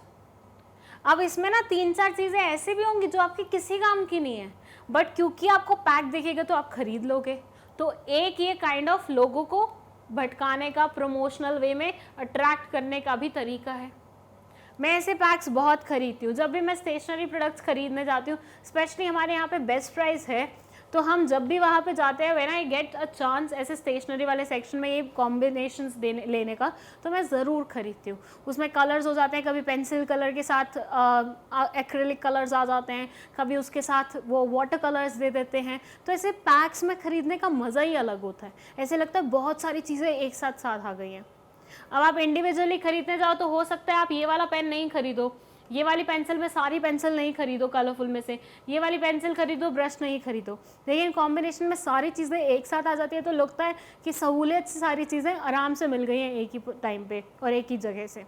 अब इसमें ना 3-4 चीज़ें ऐसे भी होंगी जो आपकी किसी काम की नहीं है, बट क्योंकि आपको पैक दिखेगा तो आप खरीद लोगे। तो एक ये काइंड ऑफ लोगों को भटकाने का, प्रमोशनल वे में अट्रैक्ट करने का भी तरीका है। मैं ऐसे पैक्स बहुत खरीदती हूँ। जब भी मैं स्टेशनरी प्रोडक्ट्स खरीदने जाती हूँ, स्पेशली हमारे यहाँ पे बेस्ट प्राइस है, तो हम जब भी वहाँ पे जाते हैं, when I get a chance ऐसे स्टेशनरी वाले सेक्शन में ये कॉम्बिनेशंस लेने का, तो मैं ज़रूर खरीदती हूँ। उसमें कलर्स हो जाते हैं, कभी पेंसिल कलर के साथ एक्रेलिक कलर्स आ जाते हैं, कभी उसके साथ वो वाटर कलर्स दे देते हैं। तो ऐसे पैक्स में ख़रीदने का मज़ा ही अलग होता है, ऐसे लगता है बहुत सारी चीज़ें एक साथ आ गई हैं। अब आप इंडिविजुअली खरीदने जाओ तो हो सकता है आप ये वाला पेन नहीं खरीदो, ये वाली पेंसिल में सारी पेंसिल नहीं खरीदो कलरफुल में से, ये वाली पेंसिल खरीदो, ब्रश नहीं खरीदो, लेकिन कॉम्बिनेशन में सारी चीज़ें एक साथ आ जाती है तो लगता है कि सहूलियत से सारी चीज़ें आराम से मिल गई हैं एक ही टाइम पे और एक ही जगह से।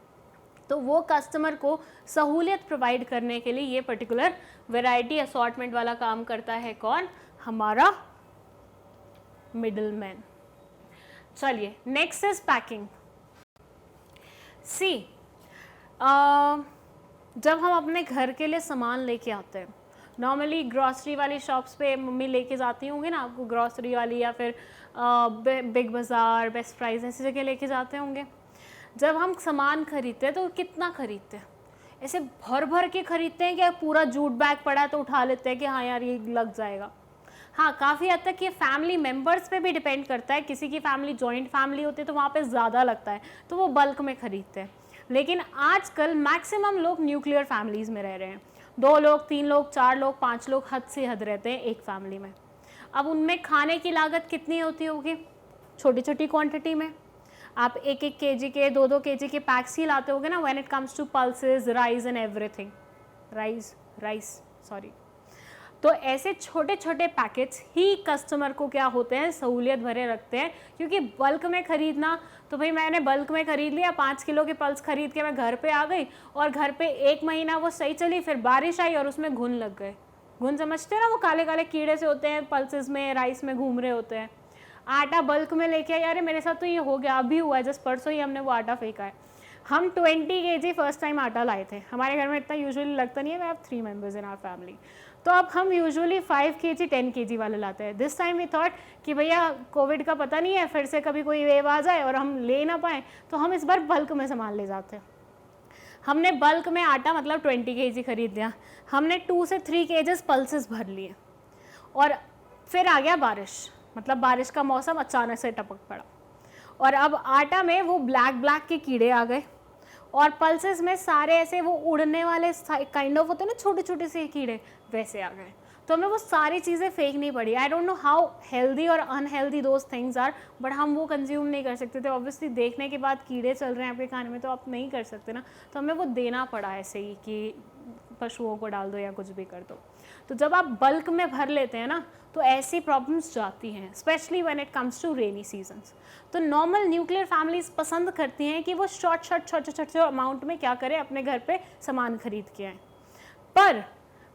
तो वो कस्टमर को सहूलियत प्रोवाइड करने के लिए ये पर्टिकुलर वैरायटी असॉर्टमेंट वाला काम करता है। कौन? हमारा मिडलमैन। चलिए, नेक्स्ट इज पैकिंग। सी, जब हम अपने घर के लिए सामान लेके आते हैं, नॉर्मली ग्रॉसरी वाली शॉप्स पे मम्मी लेके जाती होंगी ना आपको, ग्रॉसरी वाली या फिर बिग बाज़ार, बेस्ट प्राइस, ऐसी जगह लेके जाते होंगे। जब हम सामान खरीदते हैं तो कितना खरीदते हैं? ऐसे भर भर के खरीदते हैं कि पूरा जूट बैग पड़ा है तो उठा लेते हैं कि हाँ यार ये लग जाएगा। हाँ, काफ़ी हद तक ये फैमिली मेम्बर्स पे भी डिपेंड करता है। किसी की फैमिली जॉइंट फैमिली होती है तो वहाँ पे ज़्यादा लगता है तो वो बल्क में ख़रीदते हैं, लेकिन आजकल मैक्सिमम लोग न्यूक्लियर फैमिलीज़ में रह रहे हैं। 2 लोग, 3 लोग, 4 लोग, 5 लोग हद से हद रहते हैं एक फैमिली में। अब उनमें खाने की लागत कितनी होती होगी? छोटी छोटी क्वांटिटी में आप 1-1 kg के, 2-2 kg के पैक्स ही लाते होगे ना, when it comes to pulses, rice and everything, rice sorry. तो ऐसे छोटे छोटे पैकेट्स ही कस्टमर को क्या होते हैं, सहूलियत भरे रखते हैं। क्योंकि बल्क में ख़रीदना, तो भाई मैंने बल्क में ख़रीद लिया, 5 किलो के पल्स ख़रीद के मैं घर पे आ गई और घर पे 1 महीना वो सही चली, फिर बारिश आई और उसमें घुन लग गए। घुन समझते हैं ना, वो काले काले कीड़े से होते हैं, पल्सेस में, राइस में घूम रहे होते हैं। आटा बल्क में लेके आए, यार मेरे साथ तो ये हो गया, अभी हुआ है, जस्ट परसों ही हमने वो आटा फेंका है। हम 20 kg फर्स्ट टाइम आटा लाए थे। हमारे घर में इतना यूजुअली लगता नहीं है, we have 3 members in our family. तो अब हम यूजुअली 5 kg 10 kg वाले लाते हैं। दिस टाइम वी थॉट कि भैया कोविड का पता नहीं है, फिर से कभी कोई वेव आ जाए और हम ले ना पाएँ, तो हम इस बार बल्क में सामान ले जाते हैं। हमने बल्क में आटा मतलब 20 kg खरीद लिया, हमने 2 से 3 kg पल्सेस भर लिए, और फिर आ गया बारिश, मतलब बारिश का मौसम अचानक से टपक पड़ा, और अब आटा में वो ब्लैक के कीड़े आ गए, और पल्सेस में सारे ऐसे वो उड़ने वाले काइंड ऑफ होते हैं ना छोटे छोटे से कीड़े, वैसे आ गए। तो हमें वो सारी चीज़ें फेंकनी पड़ी। I don't know how healthy और unhealthy those things are, but हम वो कंज्यूम नहीं कर सकते थे। ऑब्वियसली देखने के बाद कीड़े चल रहे हैं आपके खाने में तो आप नहीं कर सकते ना, तो हमें वो देना पड़ा ऐसे ही कि पशुओं को डाल दो या कुछ भी कर दो। तो जब आप बल्क में भर लेते हैं ना तो ऐसी प्रॉब्लम्स जाती हैं, specially when it comes to rainy seasons. तो नॉर्मल न्यूक्लियर फैमिलीज पसंद करती हैं कि वो छोटे अमाउंट में क्या करें, अपने घर पे सामान खरीद के आएँ, पर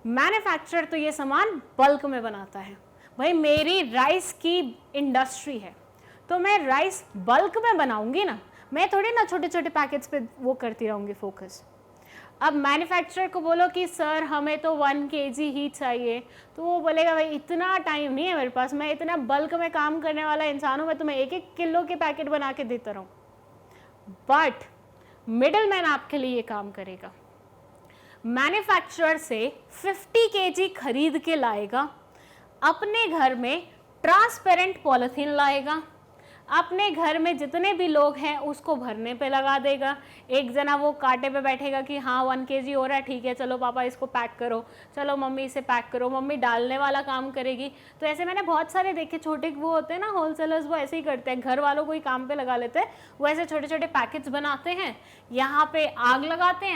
मैन्युफैक्चरर तो ये सामान बल्क में बनाता है। भाई मेरी राइस की इंडस्ट्री है तो मैं राइस बल्क में बनाऊंगी ना, मैं थोड़ी ना छोटे छोटे पैकेट्स पे वो करती रहूँगी फोकस। अब मैन्युफैक्चरर को बोलो कि सर हमें तो 1 kg ही चाहिए, तो वो बोलेगा भाई इतना टाइम नहीं है मेरे पास, मैं इतना बल्क में काम करने वाला इंसान हूँ, मैं तुम्हें 1-1 किलो के पैकेट बना के देता रहूँ। बट मिडिल मैन आपके लिए ये काम करेगा। मैन्युफैक्चरर से 50 kg खरीद के लाएगा, अपने घर में ट्रांसपेरेंट पॉलिथीन लाएगा, अपने घर में जितने भी लोग हैं उसको भरने पे लगा देगा। एक जना वो कांटे पे बैठेगा कि हाँ 1 kg हो रहा है, ठीक है चलो पापा इसको पैक करो, चलो मम्मी इसे पैक करो, मम्मी डालने वाला काम करेगी। तो ऐसे मैंने बहुत सारे देखे, छोटे वो होते हैं ना होलसेलर्स, वो ऐसे ही करते हैं, घर वालों को ही काम पे लगा लेते हैं, वो ऐसे छोटे छोटे पैकेट्स बनाते हैं, यहाँ पे आग लगाते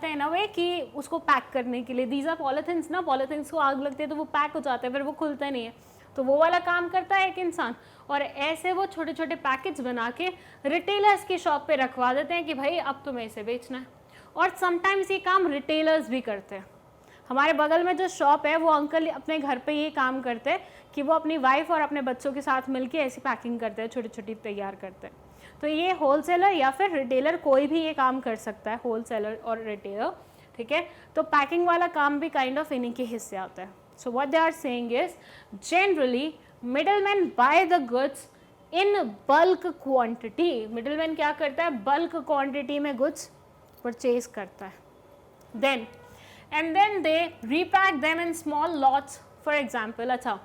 हैं ना वे कि उसको पैक करने के लिए। दीज आर पॉलिथिन्स ना, पॉलिथिन्स को आग लगती है तो वो पैक हो जाते हैं, फिर वो खुलते नहीं है, तो वो वाला काम करता है एक इंसान। और ऐसे वो छोटे छोटे पैकेट्स बना के रिटेलर्स की शॉप पे रखवा देते हैं कि भाई अब तुम्हें इसे बेचना है। और समटाइम्स ये काम रिटेलर्स भी करते हैं। हमारे बगल में जो शॉप है वो अंकल अपने घर पे ये काम करते हैं कि वो अपनी वाइफ और अपने बच्चों के साथ मिलके ऐसी पैकिंग करते हैं, छोटी छोटी तैयार करते हैं। तो ये होलसेलर या फिर रिटेलर कोई भी ये काम कर सकता है, होलसेलर और रिटेलर, ठीक है। तो पैकिंग वाला काम भी काइंड ऑफ इन्हीं के हिस्से आता है। So what they are saying is generally middlemen buy the goods in bulk quantity. Middleman क्या करता है, bulk quantity में goods purchase करता है, then they repack them in small lots. For example, अच्छा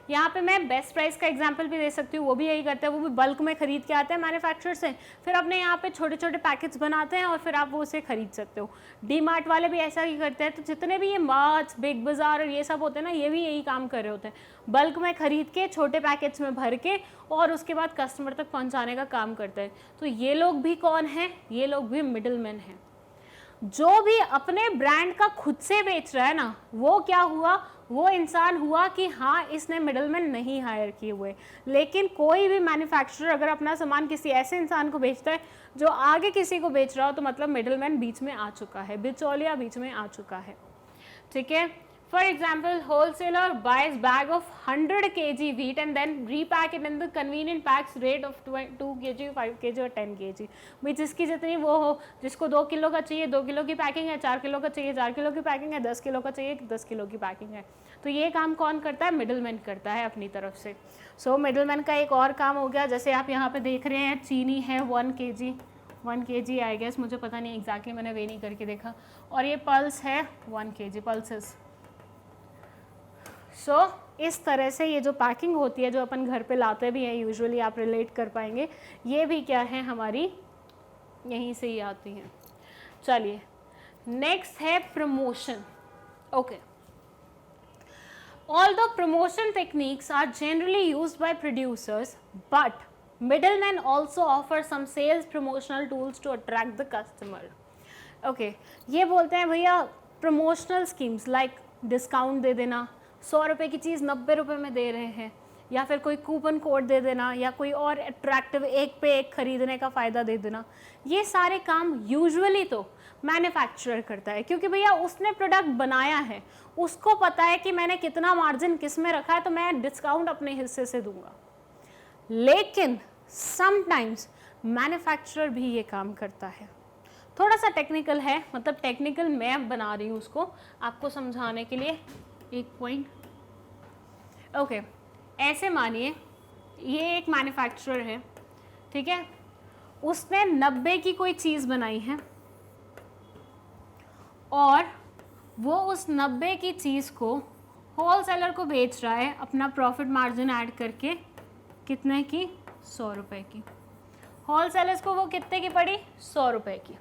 यहाँ पे मैं बेस्ट प्राइस का एग्जांपल भी दे सकती हूँ, वो भी यही करते हैं, वो भी बल्क में खरीद के आते हैं मैन्युफैक्चरर से, फिर अपने यहाँ पे छोटे छोटे पैकेट्स बनाते हैं और फिर आप वो उसे खरीद सकते हो। डी मार्ट वाले भी ऐसा ही करते हैं। तो जितने भी ये मार्ट्स, बिग बाज़ार और ये सब होते हैं ना, ये भी यही काम कर रहे होते हैं, बल्क में खरीद के छोटे पैकेट्स में भर के और उसके बाद कस्टमर तक पहुँचाने का काम करते हैं। तो ये लोग भी कौन हैं, ये लोग भी मिडिल मैन हैं। जो भी अपने ब्रांड का खुद से बेच रहा है ना, वो क्या हुआ, वो इंसान हुआ कि हाँ इसने मिडलमैन नहीं हायर किए हुए। लेकिन कोई भी मैन्युफैक्चरर अगर अपना सामान किसी ऐसे इंसान को बेचता है जो आगे किसी को बेच रहा हो, तो मतलब मिडलमैन बीच में आ चुका है, बिचौलिया बीच में आ चुका है, ठीक है। For example, wholesaler buys bag of 100 kg wheat and then repack it in the convenient packs rate of 2 kg, 5 kg और 10 kg। भाई जिसकी जितनी वो हो, जिसको 2 किलो का चाहिए 2 किलो की पैकिंग है, 4 किलो का चाहिए 4 किलो की पैकिंग है, 10 किलो का चाहिए 10 किलो की पैकिंग है। तो ये काम कौन करता है, मिडलमैन करता है अपनी तरफ से। सो मिडलमैन का एक और काम हो गया, जैसे आप यहाँ पे देख रहे हैं चीनी है 1 kg आई गेस, मुझे पता नहीं एग्जैक्टली, मैंने वे नहीं करके देखा। और ये पल्स है 1 kg पल्सेस। सो इस तरह से ये जो पैकिंग होती है, जो अपन घर पे लाते भी हैं यूजुअली, आप रिलेट कर पाएंगे, ये भी क्या है हमारी यहीं से ही आती हैं। चलिए नेक्स्ट है promotion. Okay, although promotion techniques are generally used by producers, but middleman also offer some sales promotional tools to attract the customer. Okay, ये बोलते हैं भैया प्रमोशनल स्कीम्स लाइक डिस्काउंट दे देना, 100 रुपये की चीज़ 90 रुपये में दे रहे हैं, या फिर कोई कूपन कोड दे देना, या कोई और अट्रैक्टिव 1 पे 1 खरीदने का फ़ायदा दे देना। ये सारे काम यूजुअली तो मैन्युफैक्चरर करता है, क्योंकि भैया उसने प्रोडक्ट बनाया है, उसको पता है कि मैंने कितना मार्जिन किस में रखा है, तो मैं डिस्काउंट अपने हिस्से से दूंगा। लेकिन समटाइम्स मैन्युफैक्चरर भी ये काम करता है, थोड़ा सा टेक्निकल है, मतलब टेक्निकल मैं बना रही हूँ उसको आपको समझाने के लिए। 1 पॉइंट, ओके। ऐसे मानिए ये एक मैन्युफैक्चरर है, ठीक है, उसने 90 की कोई चीज़ बनाई है और वो उस 90 की चीज़ को होलसेलर को बेच रहा है अपना प्रॉफिट मार्जिन ऐड करके, कितने की, 100 रुपये की। होलसेलर्स को वो कितने की पड़ी, 100 रुपये की,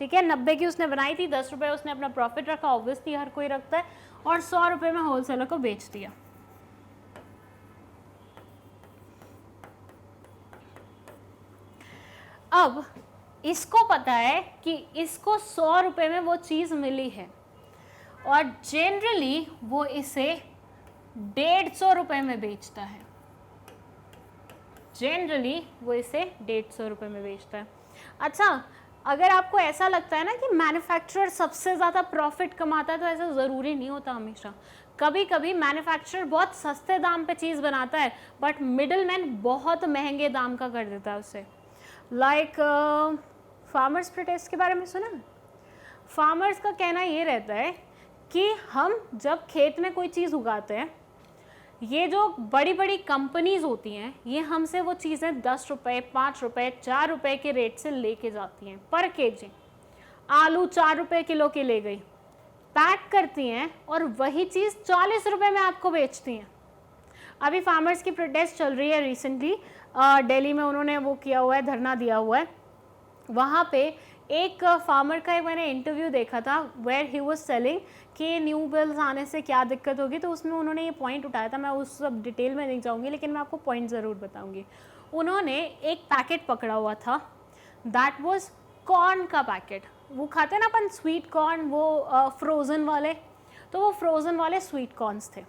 ठीक है। 90 की उसने बनाई थी, 10 रुपये उसने अपना प्रॉफिट रखा, ऑब्वियसली हर कोई रखता है, और 100 रुपये में होलसेलर को बेच दिया। अब इसको पता है कि इसको 100 रुपये में वो चीज़ मिली है और जनरली वो इसे 150 रुपये में बेचता है। जनरली वो इसे 150 रुपये में बेचता है। अच्छा, अगर आपको ऐसा लगता है ना कि मैन्युफैक्चरर सबसे ज़्यादा प्रॉफिट कमाता है, तो ऐसा ज़रूरी नहीं होता हमेशा। कभी कभी मैन्युफैक्चरर बहुत सस्ते दाम पे चीज़ बनाता है बट मिडलमैन बहुत महंगे दाम का कर देता है उसे। लाइक फार्मर्स प्रोटेस्ट के बारे में सुना? फार्मर्स का कहना ये रहता है कि हम जब खेत में कोई चीज़ उगाते हैं, ये जो बड़ी बड़ी कंपनीज होती हैं ये हमसे वो चीज़ें 10 रुपये, 5 रुपये, 4 रुपये के रेट से लेके जाती हैं पर केजी। आलू 4 रुपये किलो की ले गई, पैक करती हैं और वही चीज़ 40 रुपये में आपको बेचती हैं। अभी फार्मर्स की प्रोटेस्ट चल रही है रिसेंटली, दिल्ली में उन्होंने वो किया हुआ है, धरना दिया हुआ है। वहाँ पे एक फार्मर का मैंने इंटरव्यू देखा था वेयर ही वाज सेलिंग कि न्यू बिल्स आने से क्या दिक्कत होगी, तो उसमें उन्होंने ये पॉइंट उठाया था। मैं उस सब डिटेल में नहीं जाऊँगी लेकिन मैं आपको पॉइंट ज़रूर बताऊँगी। उन्होंने एक पैकेट पकड़ा हुआ था, दैट वाज कॉर्न का पैकेट। वो खाते हैं ना अपन स्वीट कॉर्न, वो फ्रोज़न वाले, तो वो फ्रोज़न वाले स्वीट कॉर्नस थे।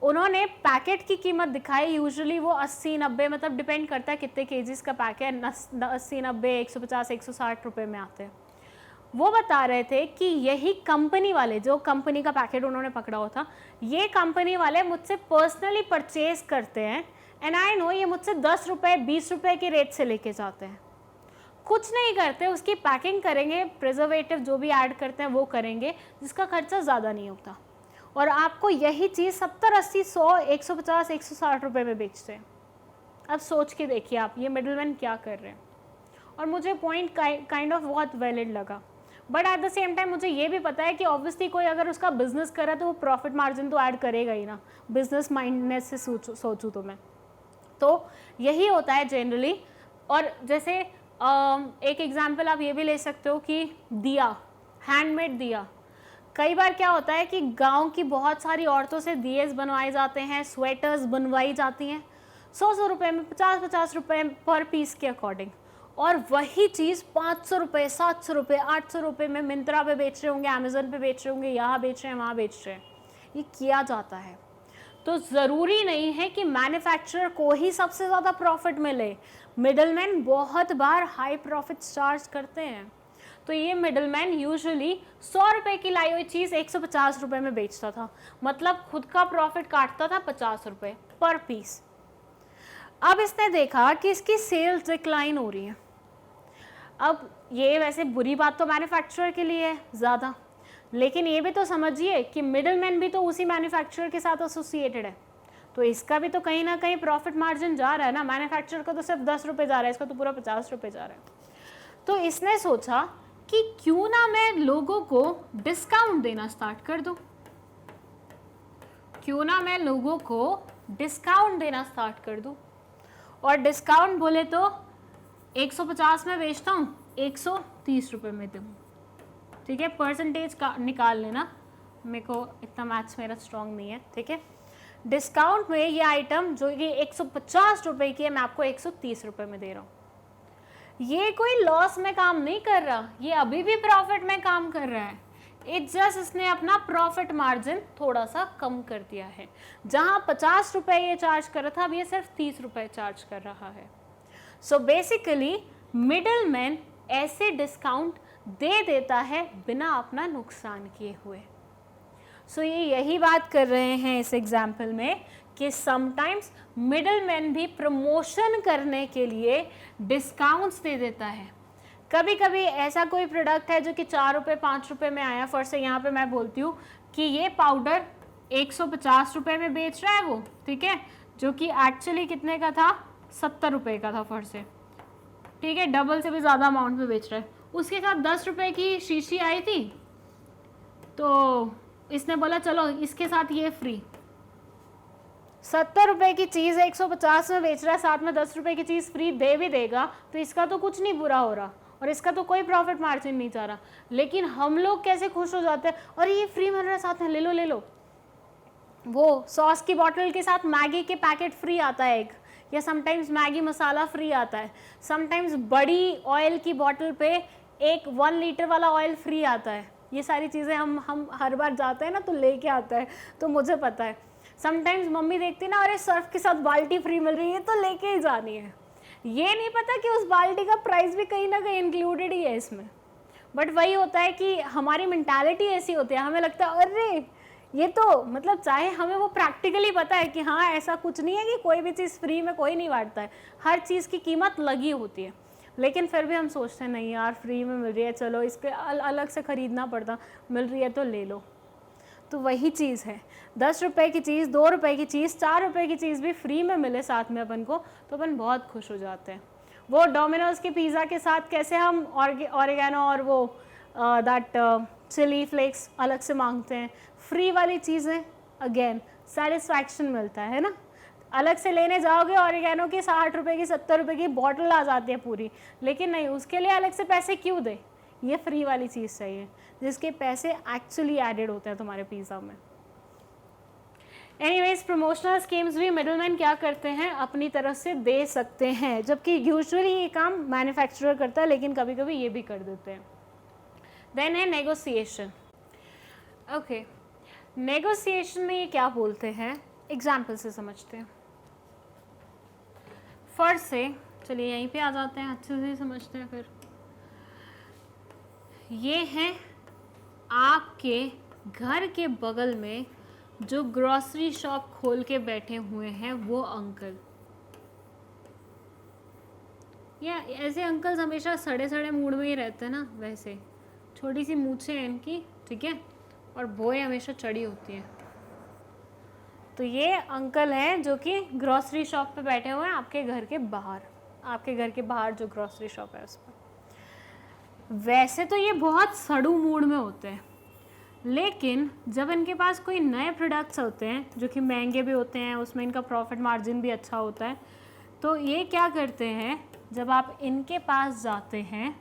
उन्होंने पैकेट की कीमत दिखाई, यूजुअली वो 80-90, मतलब डिपेंड करता है कितने केजीज का पैक है, 80-90, 150, 160 रुपये में आते हैं। वो बता रहे थे कि यही कंपनी वाले, जो कंपनी का पैकेट उन्होंने पकड़ा हुआ था, ये कंपनी वाले मुझसे पर्सनली परचेज करते हैं एंड आई नो ये मुझसे 10 रुपये, 20 रुपये के रेट से लेके जाते हैं। कुछ नहीं करते, उसकी पैकिंग करेंगे, प्रिजर्वेटिव जो भी ऐड करते हैं वो करेंगे, जिसका खर्चा ज़्यादा नहीं होता, और आपको यही चीज़ 70, 80, 100, 150, 160 रुपये में बेचते हैं। अब सोच के देखिए आप, ये मिडलमैन क्या कर रहे हैं। और मुझे पॉइंट काइंड ऑफ बहुत वैलिड लगा, but at the same time मुझे ये भी पता है कि ऑब्वियसली कोई अगर उसका बिजनेस करे तो वो प्रॉफिट मार्जिन तो ऐड करेगा ही ना, बिजनेस माइंडनेस से सोचूँ तो मैं, तो यही होता है जनरली। और जैसे एक एग्जाम्पल आप ये भी ले सकते हो कि दिया, हैंडमेड दिया, कई बार क्या होता है कि गांव की बहुत सारी औरतों से दिए बनवाए जाते हैं, स्वेटर्स बनवाई जाती हैं 100 रुपये में, 50 रुपये पर पीस के अकॉर्डिंग, और वही चीज़ 500 रुपये, 700 रुपये, 800 रुपये में मिंत्रा पे बेच रहे होंगे, अमेजोन पे बेच रहे होंगे, यहाँ बेच रहे हैं, वहाँ बेच रहे हैं। ये किया जाता है। तो ज़रूरी नहीं है कि मैन्युफैक्चरर को ही सबसे ज़्यादा प्रॉफिट मिले, मिडलमैन बहुत बार हाई प्रॉफिट चार्ज करते हैं। तो ये मिडलमैन यूजुअली 100 रुपये की लाई हुई चीज़ 150 रुपये में बेचता था, मतलब खुद का प्रॉफिट काटता था 50 रुपये पर पीस। अब इसने देखा कि इसकी सेल्स डिक्लाइन हो रही है। अब ये वैसे बुरी बात तो मैन्युफैक्चरर के लिए है ज़्यादा, लेकिन ये भी तो समझिए कि मिडलमैन भी तो उसी मैन्युफैक्चरर के साथ एसोसिएटेड है, तो इसका भी तो कहीं ना कहीं प्रॉफिट मार्जिन जा रहा है ना। मैन्युफैक्चरर को तो सिर्फ 10 रुपये जा रहा है, इसका तो पूरा 50 रुपये जा रहा है। तो इसने सोचा कि क्यों ना मैं लोगों को डिस्काउंट देना स्टार्ट कर दूं, क्यों ना मैं लोगों को डिस्काउंट देना स्टार्ट कर दूं। और डिस्काउंट बोले तो 150 में बेचता हूँ, 130 रुपये में दूँ, ठीक है। परसेंटेज का निकाल लेना, मेरे को इतना मैथ्स मेरा स्ट्रॉन्ग नहीं है, ठीक है। डिस्काउंट में ये आइटम जो कि 150 रुपये की है, मैं आपको 130 रुपये में दे रहा हूँ। ये कोई लॉस में काम नहीं कर रहा, ये अभी भी प्रॉफिट में काम कर रहा है। इट्स जस्ट इसने अपना प्रॉफिट मार्जिन थोड़ा सा कम कर दिया है। जहां 50 रुपये ये चार्ज कर रहा था, अब ये सिर्फ 30 रुपये चार्ज कर रहा है। सो बेसिकली मिडलमैन ऐसे डिस्काउंट दे देता है बिना अपना नुकसान किए हुए। सो ये यही बात कर रहे हैं इस एग्जाम्पल में कि समटाइम्स मिडलमैन भी प्रमोशन करने के लिए डिस्काउंट्स दे देता है। कभी कभी ऐसा कोई प्रोडक्ट है जो कि 4 रुपये, 5 रुपये में आया, फर्स्ट से यहाँ पे मैं बोलती हूँ कि ये पाउडर 150 रुपये में बेच रहा है वो, ठीक है, जो कि एक्चुअली कितने का था, 70 रुपये का था फर से, ठीक है, डबल से भी ज़्यादा अमाउंट में बेच रहा है। उसके साथ 10 रुपये की शीशी आई थी, तो इसने बोला चलो इसके साथ ये फ्री। 70 रुपये की चीज़ 150 में बेच रहा है, साथ में 10 रुपये की चीज़ फ्री दे भी देगा, तो इसका तो कुछ नहीं बुरा हो रहा और इसका तो कोई प्रॉफिट मार्जिन नहीं जा रहा। लेकिन हम लोग कैसे खुश हो जाते हैं, और ये फ्री मिल रहा है साथ में, ले लो ले लो। वो सॉस की बॉटल के साथ मैगी के पैकेट फ्री आता है एक, या समटाइम्स मैगी मसाला फ्री आता है, समटाइम्स बड़ी ऑयल की बॉटल पे एक 1 लीटर वाला ऑयल फ्री आता है। ये सारी चीज़ें हम हर बार जाते हैं ना तो लेके आता है, तो मुझे पता है। समटाइम्स मम्मी देखती ना, अरे सर्फ के साथ बाल्टी फ्री मिल रही है तो लेके ही जानी है। ये नहीं पता कि उस बाल्टी का प्राइस भी कहीं ना कहीं इंक्लूडेड ही है इसमें। बट वही होता है कि हमारी मेंटालिटी ऐसी होती है, हमें लगता है अरे ये तो मतलब, चाहे हमें वो प्रैक्टिकली पता है कि हाँ ऐसा कुछ नहीं है कि कोई भी चीज़ फ्री में कोई नहीं बांटता है, हर चीज़ की कीमत लगी होती है, लेकिन फिर भी हम सोचते हैं नहीं यार फ्री में मिल रही है, चलो इसके अलग से ख़रीदना पड़ता, मिल रही है तो ले लो। तो वही चीज़ है, 10 रुपये की चीज़, 2 रुपये की चीज़, 4 रुपये की चीज़ भी फ्री में मिले साथ में अपन को, तो अपन बहुत खुश हो जाते हैं। वो डोमिनोज़ के पिज़्ज़ा के साथ कैसे हम ऑरिगेनो और वो दैट चिली फ्लेक्स अलग से मांगते हैं, फ्री वाली चीज़ें अगेन सेटिस्फैक्शन मिलता है ना। अलग से लेने जाओगे ऑरिगेनो की 60 रुपये की 70 रुपये की बॉटल आ जाती है पूरी, लेकिन नहीं, उसके लिए अलग से पैसे क्यों दे, ये फ्री वाली चीज़ चाहिए जिसके पैसे एक्चुअली एडेड होते हैं तुम्हारे पिज़्ज़ा में। एनीवेज, प्रमोशनल स्कीम्स भी मिडलमैन क्या करते हैं, अपनी तरफ से दे सकते हैं, जबकि यूजुअली ये काम मैन्युफैक्चरर करता है, लेकिन कभी कभी ये भी कर देते हैं। देन है नेगोशिएशन। ओके, नेगोशिएशन में ये क्या बोलते हैं, एग्जाम्पल से समझते हैं। फर्स्ट से चलिए यहीं पे आ जाते हैं, अच्छे से समझते हैं। फिर ये हैं आपके घर के बगल में जो ग्रॉसरी शॉप खोल के बैठे हुए हैं वो अंकल, या ऐसे अंकल्स हमेशा सड़े सड़े मूड में ही रहते हैं ना, वैसे छोटी सी मूछें हैं इनकी, ठीक है, और भौएं हमेशा चढ़ी होती हैं। तो ये अंकल हैं जो कि ग्रॉसरी शॉप पे बैठे हुए हैं आपके घर के बाहर, आपके घर के बाहर जो ग्रॉसरी शॉप है उस पर। वैसे तो ये बहुत सड़ू मूड में होते हैं, लेकिन जब इनके पास कोई नए प्रोडक्ट्स होते हैं जो कि महंगे भी होते हैं, उसमें इनका प्रॉफिट मार्जिन भी अच्छा होता है, तो ये क्या करते हैं, जब आप इनके पास जाते हैं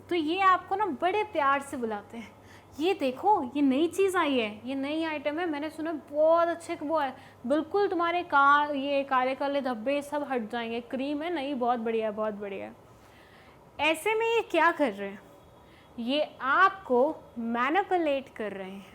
तो ये आपको ना बड़े प्यार से बुलाते हैं, ये देखो ये नई चीज़ आई है, ये नई आइटम है, मैंने सुना बहुत अच्छे वो है, बिल्कुल तुम्हारे ये काले काले धब्बे सब हट जाएंगे, क्रीम है नई, बहुत बढ़िया है बहुत बढ़िया है। ऐसे में ये क्या कर रहे हैं, ये आपको मैनिपुलेट कर रहे हैं।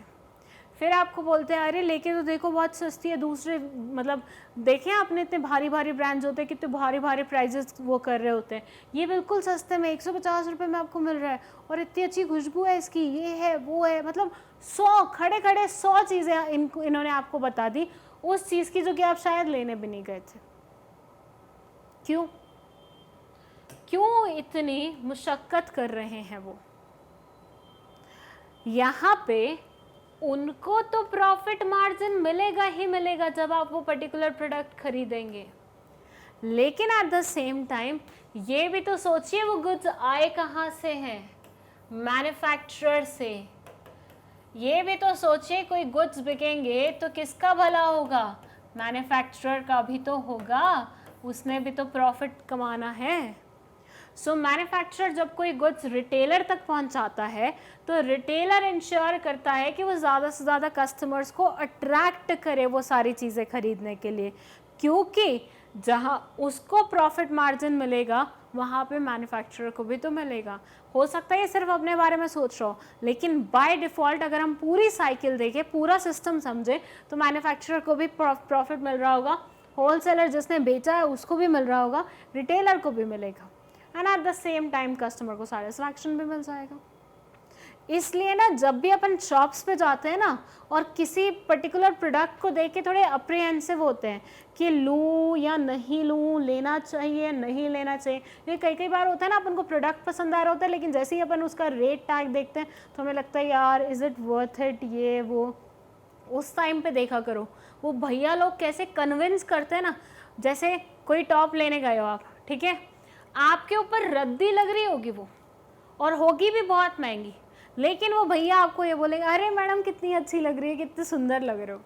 फिर आपको बोलते हैं अरे लेके तो देखो बहुत सस्ती है, दूसरे मतलब देखें आपने इतने भारी भारी ब्रांड्स होते हैं, कितने भारी भारी प्राइजेस वो कर रहे होते हैं, ये बिल्कुल सस्ते में 150 रुपये में आपको मिल रहा है, और इतनी अच्छी खुशबू है इसकी, ये है वो है, मतलब 100 खड़े खड़े 100 चीज़ें इन्होंने आपको बता दी उस चीज़ की जो कि आप शायद लेने भी नहीं गए थे। क्यों क्यों इतनी मुशक्क़त कर रहे हैं वो? यहाँ पे उनको तो प्रॉफिट मार्जिन मिलेगा ही मिलेगा जब आप वो पर्टिकुलर प्रोडक्ट खरीदेंगे, लेकिन एट द सेम टाइम ये भी तो सोचिए वो गुड्स आए कहाँ से हैं, मैन्युफैक्चरर से। ये भी तो सोचिए कोई गुड्स बिकेंगे तो किसका भला होगा, मैन्युफैक्चरर का भी तो होगा, उसने भी तो प्रॉफिट कमाना है। सो मैन्युफैक्चरर जब कोई गुड्स रिटेलर तक पहुंचाता है तो रिटेलर इंश्योर करता है कि वो ज़्यादा से ज़्यादा कस्टमर्स को अट्रैक्ट करे वो सारी चीज़ें खरीदने के लिए, क्योंकि जहाँ उसको प्रॉफिट मार्जिन मिलेगा वहाँ पे मैन्युफैक्चरर को भी तो मिलेगा। हो सकता है ये सिर्फ अपने बारे में सोच रहा हो, लेकिन बाय डिफ़ॉल्ट अगर हम पूरी साइकिल देखें, पूरा सिस्टम समझे, तो मैन्युफैक्चरर को भी प्रॉफिट मिल रहा होगा, होलसेलर जिसने बेचा है उसको भी मिल रहा होगा, रिटेलर को भी मिलेगा, and at the same time customer को सेटिस्फैक्शन भी मिल जाएगा। इसलिए ना जब भी अपन शॉप्स पे जाते हैं ना और किसी पर्टिकुलर प्रोडक्ट को देख के थोड़े अप्रीहेंसिव होते हैं कि लूँ या नहीं लूँ, लेना चाहिए नहीं लेना चाहिए। ये कई बार होता है ना, अपन को प्रोडक्ट पसंद आ रहा होता है, लेकिन जैसे ही अपन उसका रेट टैग देखते हैं तो हमें लगता है यार इज़ इट वर्थ इट, ये वो। उस टाइम पे देखा करो वो भैया लोग कैसे कन्विंस करते हैं ना। जैसे कोई टॉप लेने गए हो आप, ठीक है, आपके ऊपर रद्दी लग रही होगी वो, और होगी भी बहुत महंगी, लेकिन वो भैया आपको ये बोलेगा अरे मैडम कितनी अच्छी लग रही है, कितने सुंदर लग रहे हो।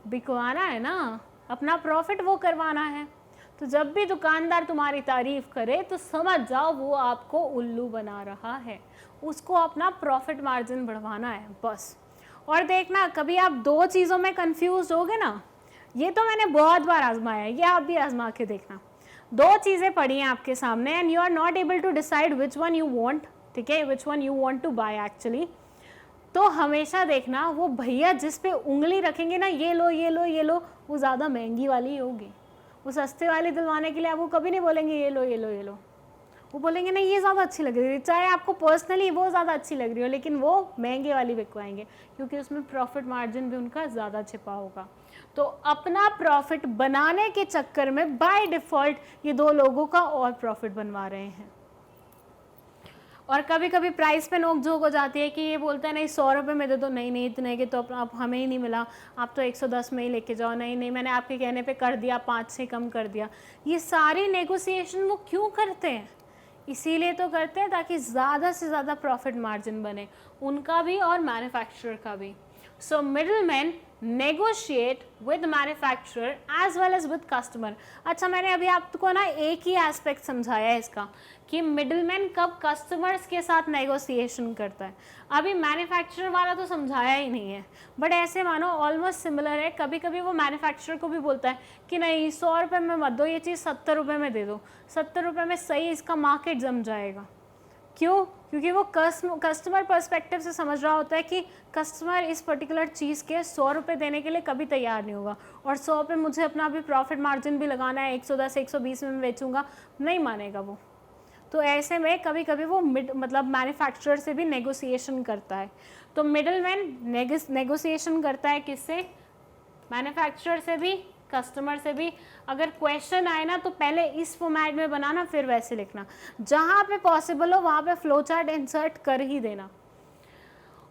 बिकवाना है ना, अपना प्रॉफिट वो करवाना है। तो जब भी दुकानदार तुम्हारी तारीफ करे तो समझ जाओ वो आपको उल्लू बना रहा है, उसको अपना प्रॉफिट मार्जिन बढ़वाना है बस। और देखना कभी आप दो चीज़ों में कंफ्यूज होगे ना, ये तो मैंने बहुत बार आजमाया है, ये आप भी आजमा के देखना। दो चीज़ें पड़ी हैं आपके सामने and you are not able to decide which one you want, ठीक है, which one you want to buy actually. तो हमेशा देखना वो भैया जिस पे उंगली रखेंगे ना, ये लो ये लो ये लो, वो ज़्यादा महंगी वाली होगी। वो सस्ते वाली दिलवाने के लिए आपको कभी नहीं बोलेंगे ये लो ये लो ये लो, वो बोलेंगे नहीं ये ज़्यादा अच्छी लग रही है, चाहे आपको पर्सनली वो ज़्यादा अच्छी लग रही हो, लेकिन वो महंगे वाली बिकवाएंगे क्योंकि उसमें प्रॉफिट मार्जिन भी उनका ज़्यादा छिपा होगा। तो अपना प्रॉफिट बनाने के चक्कर में बाय डिफ़ॉल्ट ये दो लोगों का और प्रॉफिट बनवा रहे हैं। और कभी कभी प्राइस पे नोक-झोंक हो जाती है कि ये बोलते हैं नहीं 100 रुपये में दे दो, नहीं नहीं इतने के तो आप हमें ही नहीं मिला, आप तो 110 में ही लेके जाओ, नहीं नहीं मैंने आपके कहने पे कर दिया, 5 से कम कर दिया। ये सारी नेगोशिएशन वो क्यों करते हैं? इसीलिए तो करते हैं ताकि ज़्यादा से ज़्यादा प्रॉफिट मार्जिन बने, उनका भी और मैन्युफैक्चरर का भी। So middleman negotiate with manufacturer as well as with customer. अच्छा, मैंने अभी आपको ना एक ही एस्पेक्ट समझाया है इसका कि मिडलमैन कब कस्टमर्स के साथ नेगोशिएशन करता है, अभी मैन्युफैक्चरर वाला तो समझाया ही नहीं है, बट ऐसे मानो ऑलमोस्ट सिमिलर है। कभी कभी वो मैन्युफैक्चरर को भी बोलता है कि नहीं 100 रुपये में मत दो, ये चीज़ 70 रुपये में दे दो, 70 रुपये में सही इसका मार्केट जम जाएगा। क्यों? क्योंकि वो कस्टमर पर्सपेक्टिव से समझ रहा होता है कि कस्टमर इस पर्टिकुलर चीज़ के 100 रुपये देने के लिए कभी तैयार नहीं होगा, और 100 पे मुझे अपना भी प्रॉफिट मार्जिन भी लगाना है, 110 120 में बेचूंगा, नहीं मानेगा वो। तो ऐसे में कभी कभी वो मतलब मैन्युफैक्चरर से भी नेगोशिएशन करता है। तो मिडलमैन नेगोशिएशन करता है किससे? मैन्युफैक्चरर से भी, कस्टमर से भी। अगर क्वेश्चन आए ना तो पहले इस फॉर्मेट में बनाना, फिर वैसे लिखना, जहाँ पे पॉसिबल हो वहाँ पे फ्लो चार्ट इंसर्ट कर ही देना।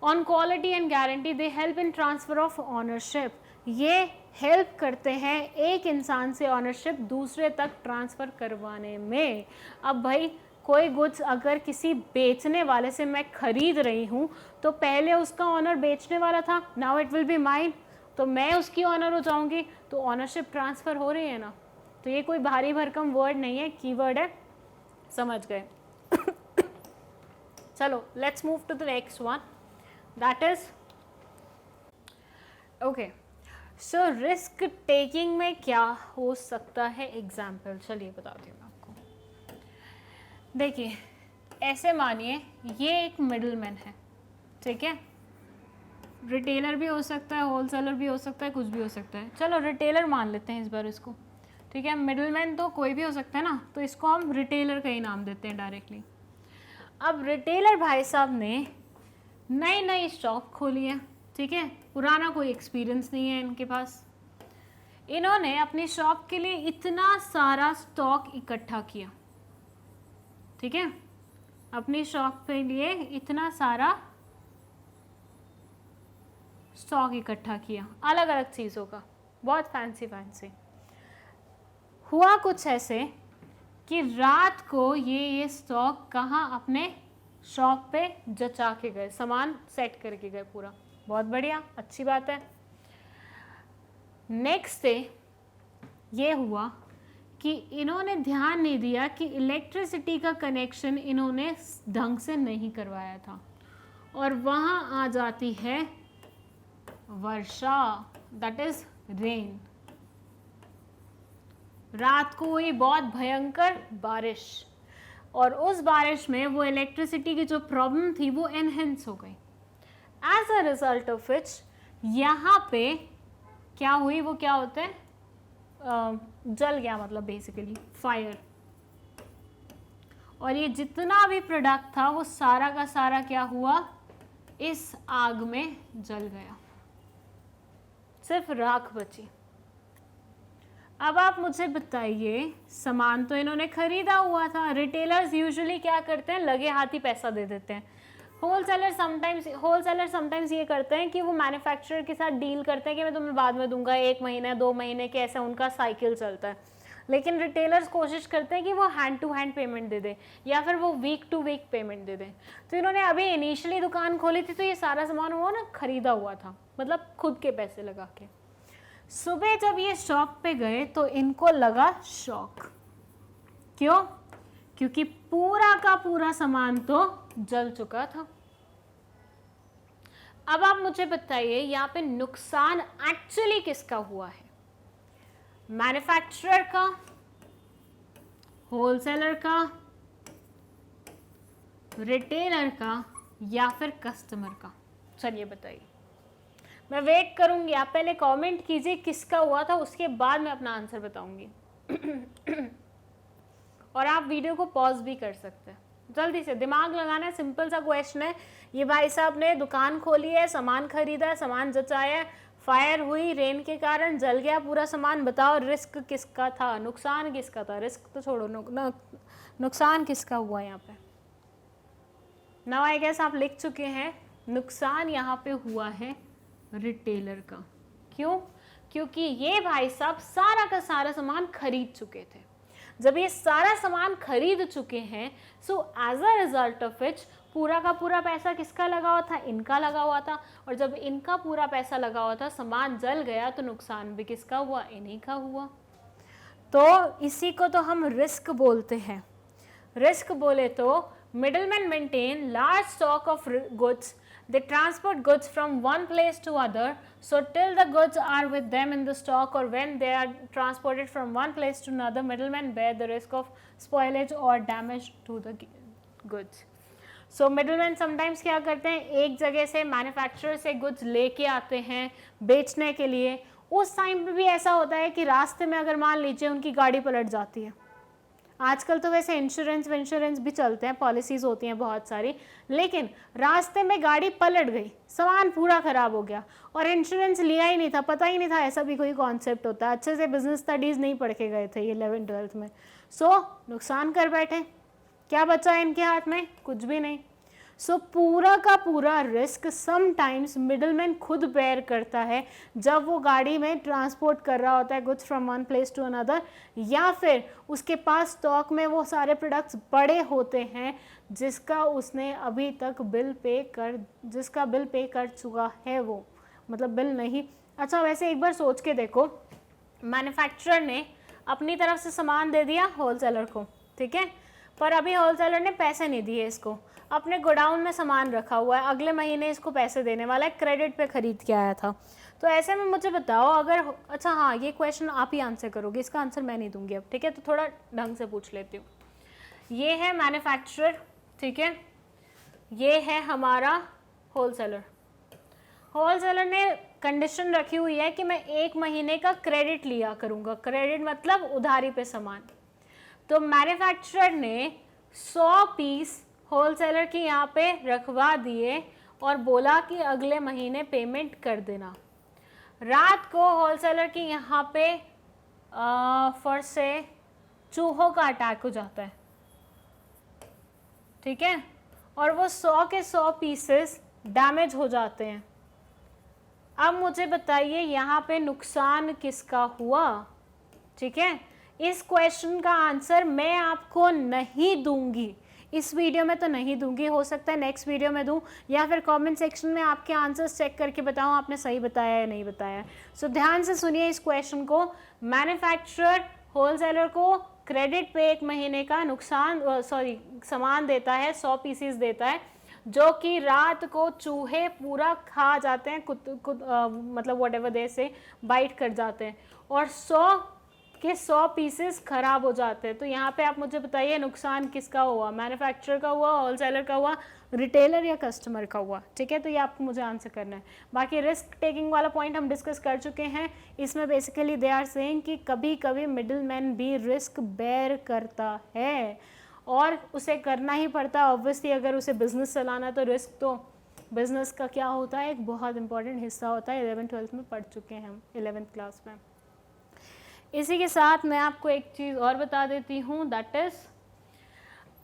On quality and guarantee they help in transfer of ownership. ये हेल्प करते हैं एक इंसान से ऑनरशिप दूसरे तक ट्रांसफ़र करवाने में। अब भाई कोई गुड्स अगर किसी बेचने वाले से मैं खरीद रही हूँ तो पहले उसका ऑनर बेचने वाला था, now it will be mine, तो मैं उसकी ऑनर हो जाऊंगी, तो ऑनरशिप ट्रांसफ़र हो रही है ना। तो ये कोई भारी भरकम वर्ड नहीं है, कीवर्ड है, समझ गए। चलो let's move to the next one, that is okay. So risk taking में क्या हो सकता है एग्जाम्पल, चलिए बताती हूँ मैं आपको। देखिए ऐसे मानिए ये एक मिडलमैन है, ठीक है, रिटेलर भी हो सकता है, होलसेलर भी हो सकता है, कुछ भी हो सकता है। चलो रिटेलर मान लेते हैं इस बार इसको, ठीक है, मिडलमैन तो कोई भी हो सकता है ना, तो इसको हम रिटेलर का ही नाम देते हैं डायरेक्टली। अब रिटेलर भाई साहब ने नई नई शॉप खोली है, ठीक है, पुराना कोई एक्सपीरियंस नहीं है इनके पास। इन्होंने अपनी शॉप के लिए इतना सारा स्टॉक इकट्ठा किया, ठीक है, अपनी शॉप के लिए इतना सारा स्टॉक इकट्ठा किया अलग अलग चीज़ों का, बहुत फैंसी फैंसी। हुआ कुछ ऐसे कि रात को ये स्टॉक कहाँ अपने शॉप पे जचा के गए, सामान सेट करके गए पूरा, बहुत बढ़िया, अच्छी बात है। नेक्स्ट डे ये हुआ कि इन्होंने ध्यान नहीं दिया कि इलेक्ट्रिसिटी का कनेक्शन इन्होंने ढंग से नहीं करवाया था, और वहाँ आ जाती है वर्षा, दैट इज रेन। रात को हुई बहुत भयंकर बारिश, और उस बारिश में वो इलेक्ट्रिसिटी की जो प्रॉब्लम थी वो एनहेंस हो गई। As a result of which यहाँ पे क्या हुई, वो क्या होते हैं, जल गया, मतलब बेसिकली फायर, और ये जितना भी प्रोडक्ट था वो सारा का सारा क्या हुआ, इस आग में जल गया, सिर्फ राख बची। अब आप मुझे बताइए, सामान तो इन्होंने खरीदा हुआ था, रिटेलर्स यूजुअली क्या करते हैं, लगे हाथ ही पैसा दे देते हैं, होलसेलर समटाइम्स ये करते हैं कि वो मैन्युफैक्चरर के साथ डील करते हैं कि मैं तुम्हें बाद में दूंगा, 1 महीने 2 महीने के, ऐसा उनका साइकिल चलता है। लेकिन रिटेलर्स कोशिश करते हैं कि वो हैंड टू हैंड पेमेंट दे दे या फिर वो वीक टू वीक पेमेंट दे दे। तो इन्होंने अभी इनिशियली दुकान खोली थी तो ये सारा सामान वो ना खरीदा हुआ था, मतलब खुद के पैसे लगा के। सुबह जब ये शॉप पे गए तो इनको लगा शॉक। क्यों? क्योंकि पूरा का पूरा सामान तो जल चुका था। अब आप मुझे बताइए यहाँ पे नुकसान एक्चुअली किसका हुआ है? मैन्युफैक्चरर का, होलसेलर का, रिटेलर का, या फिर कस्टमर का? चलिए बताइए, मैं वेट करूंगी। आप पहले कमेंट कीजिए किसका हुआ था, उसके बाद मैं अपना आंसर बताऊंगी। और आप वीडियो को पॉज भी कर सकते हैं, जल्दी से दिमाग लगाना है। सिंपल सा क्वेश्चन है। ये भाई साहब ने दुकान खोली है, सामान खरीदा, सामान जचाया, फायर हुई, रेन के कारण जल गया पूरा सामान। बताओ रिस्क किसका था, नुकसान किसका था? रिस्क तो छोड़ो, नुकसान किसका हुआ यहाँ पे? नाउ आई गेस आप लिख चुके हैं, नुकसान यहाँ पे हुआ है रिटेलर का। क्यों? क्योंकि ये भाई साहब सारा का सारा सामान खरीद चुके थे। जब ये सारा सामान खरीद चुके हैं, so as a result of which पूरा का पूरा पैसा किसका लगा हुआ था? इनका लगा हुआ था। और जब इनका पूरा पैसा लगा हुआ था, सामान जल गया, तो नुकसान भी किसका हुआ? इन्हीं का हुआ। तो इसी को तो हम रिस्क बोलते हैं। रिस्क बोले तो middlemen maintain large stock of goods. They transport goods from one place to other. So till the goods are with them in the stock, or when they are transported from one place to another, middlemen bear the risk of spoilage or damage to the goods. So middlemen sometimes क्या करते हैं, एक जगह से मैन्युफैक्चरर से गुड्स लेके आते हैं बेचने के लिए। उस टाइम पे भी ऐसा होता है कि रास्ते में अगर मान लीजिए उनकी गाड़ी पलट जाती है। आजकल तो वैसे इंश्योरेंस भी चलते हैं, पॉलिसीज़ होती हैं बहुत सारी, लेकिन रास्ते में गाड़ी पलट गई, सामान पूरा ख़राब हो गया और इंश्योरेंस लिया ही नहीं था, पता ही नहीं था ऐसा भी कोई कॉन्सेप्ट होता है, अच्छे से बिजनेस स्टडीज़ नहीं पढ़ के गए थे 11th-12th में। सो नुकसान कर बैठे। क्या बचा है इनके हाथ में? कुछ भी नहीं। सो पूरा का पूरा रिस्क समटाइम्स मिडलमैन खुद बेयर करता है जब वो गाड़ी में ट्रांसपोर्ट कर रहा होता है goods from one place to another, या फिर उसके पास स्टॉक में वो सारे प्रोडक्ट्स पड़े होते हैं जिसका उसने अभी तक जिसका बिल पे कर चुका है वो, मतलब बिल नहीं। अच्छा वैसे एक बार सोच के देखो, मैन्युफैक्चरर ने अपनी तरफ से सामान दे दिया होलसेलर को, ठीक है, पर अभी होलसेलर ने पैसे नहीं दिए इसको, अपने गोडाउन में सामान रखा हुआ है, अगले महीने इसको पैसे देने वाला है, क्रेडिट पे खरीद के आया था। तो ऐसे में मुझे बताओ अगर, अच्छा हाँ ये क्वेश्चन आप ही आंसर करोगे, इसका आंसर मैं नहीं दूंगी अब, ठीक है, तो थोड़ा ढंग से पूछ लेती हूँ। ये है मैन्युफैक्चरर, ठीक है, ये है हमारा होलसेलर। होलसेलर ने कंडीशन रखी हुई है कि मैं 1 महीने का क्रेडिट लिया करूँगा, क्रेडिट मतलब उधारी पे सामान। तो मैन्युफैक्चरर ने 100 पीस होलसेलर के यहाँ पे रखवा दिए और बोला कि अगले महीने पेमेंट कर देना। रात को होलसेलर के यहाँ पे फर्स्ट से चूहों का अटैक हो जाता है, ठीक है, और वो 100 के 100 पीसेस डैमेज हो जाते हैं। अब मुझे बताइए यहाँ पे नुकसान किसका हुआ? ठीक है, इस क्वेश्चन का आंसर मैं आपको नहीं दूंगी, इस वीडियो में तो नहीं दूंगी, हो सकता है नेक्स्ट वीडियो में दूं या फिर कमेंट सेक्शन में आपके आंसर्स चेक करके बताऊं आपने सही बताया या नहीं बताया। सो ध्यान से सुनिए इस क्वेश्चन को। मैन्युफैक्चरर होलसेलर को क्रेडिट पे 1 महीने का सामान देता है, 100 पीसीस देता है, जो कि रात को चूहे पूरा खा जाते हैं, मतलब वट एवर दे से बाइट कर जाते हैं, और 100 के 100 पीसेस खराब हो जाते हैं। तो यहाँ पे आप मुझे बताइए नुकसान किसका हुआ? मैन्युफैक्चरर का हुआ, होलसेलर का हुआ, रिटेलर या कस्टमर का हुआ? ठीक है, तो ये आपको मुझे आंसर करना है। बाकी रिस्क टेकिंग वाला पॉइंट हम डिस्कस कर चुके हैं। इसमें बेसिकली दे आर सेइंग कि कभी कभी मिडिल मैन भी रिस्क बेयर करता है और उसे करना ही पड़ता है। ऑब्वियसली अगर उसे बिजनेस चलाना है तो रिस्क तो बिजनेस का क्या होता है, एक बहुत इंपॉर्टेंट हिस्सा होता है। 11th-12th में पढ़ चुके हैं हम, 11th क्लास में। इसी के साथ मैं आपको एक चीज़ और बता देती हूँ, दैट इज़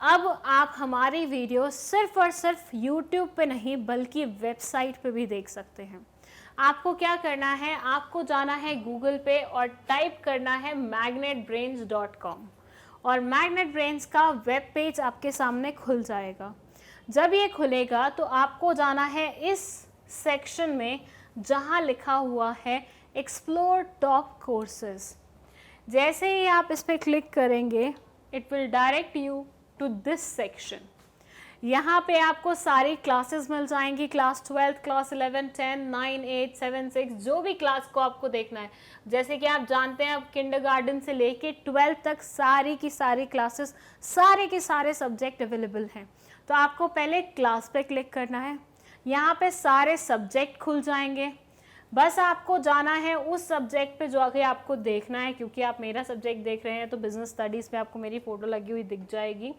अब आप हमारी वीडियो सिर्फ और सिर्फ YouTube पे नहीं बल्कि वेबसाइट पे भी देख सकते हैं। आपको क्या करना है, आपको जाना है गूगल पे और टाइप करना है magnetbrains.com और मैग्नेट ब्रेन्स का वेब पेज आपके सामने खुल जाएगा। जब ये खुलेगा तो आपको जाना है इस सेक्शन में जहाँ लिखा हुआ है एक्सप्लोर टॉप कोर्सेज। जैसे ही आप इस पर क्लिक करेंगे it will direct you to this section. यहाँ पे आपको सारी क्लासेस मिल जाएंगी, क्लास 12, क्लास 11, 10, 9, 8, 7, 6, जो भी क्लास को आपको देखना है। जैसे कि आप जानते हैं अब किंडरगार्टन से लेके 12 तक सारी की सारी क्लासेस, सारे के सारे सब्जेक्ट अवेलेबल हैं। तो आपको पहले क्लास पे क्लिक करना है, यहाँ पे सारे सब्जेक्ट खुल जाएंगे। बस आपको जाना है उस सब्जेक्ट पे जो आगे आपको देखना है, क्योंकि आप मेरा सब्जेक्ट देख रहे हैं तो बिजनेस स्टडीज़ पे आपको मेरी फ़ोटो लगी हुई दिख जाएगी।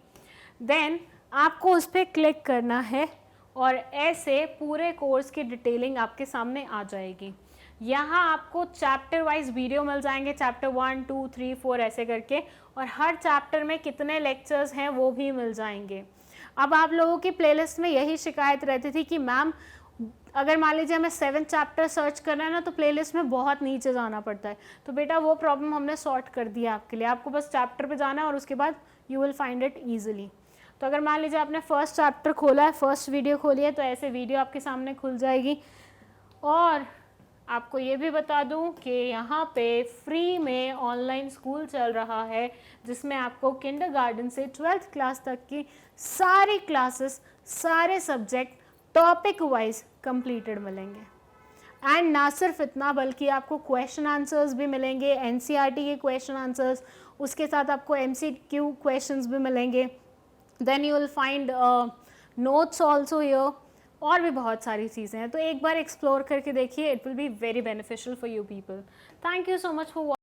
देन आपको उस पर क्लिक करना है और ऐसे पूरे कोर्स की डिटेलिंग आपके सामने आ जाएगी। यहाँ आपको चैप्टर वाइज वीडियो मिल जाएंगे, चैप्टर 1, 2, 3, 4 ऐसे करके, और हर चैप्टर में कितने लेक्चर्स हैं वो भी मिल जाएंगे। अब आप लोगों की प्लेलिस्ट में यही शिकायत रहती थी कि मैम अगर मान लीजिए हमें 7 चैप्टर सर्च करना है ना तो प्लेलिस्ट में बहुत नीचे जाना पड़ता है। तो बेटा वो प्रॉब्लम हमने सॉर्ट कर दिया आपके लिए। आपको बस चैप्टर पे जाना है और उसके बाद you will find it easily. तो अगर मान लीजिए आपने फर्स्ट चैप्टर खोला है, फर्स्ट वीडियो खोली है, तो ऐसे वीडियो आपके सामने खुल जाएगी। और आपको ये भी बता दूं कि यहाँ पे फ्री में ऑनलाइन स्कूल चल रहा है जिसमें आपको किंडरगार्टन से 12th क्लास तक की सारी क्लासेस, सारे सब्जेक्ट टॉपिक वाइज कंप्लीटेड मिलेंगे। एंड ना सिर्फ इतना बल्कि आपको क्वेश्चन आंसर्स भी मिलेंगे, एनसीईआरटी के क्वेश्चन आंसर्स, उसके साथ आपको एमसीक्यू क्वेश्चंस भी मिलेंगे। Then you will find notes also here, और भी बहुत सारी चीज़ें हैं। तो एक बार एक्सप्लोर करके देखिए, it will be very beneficial for you people. Thank you so much for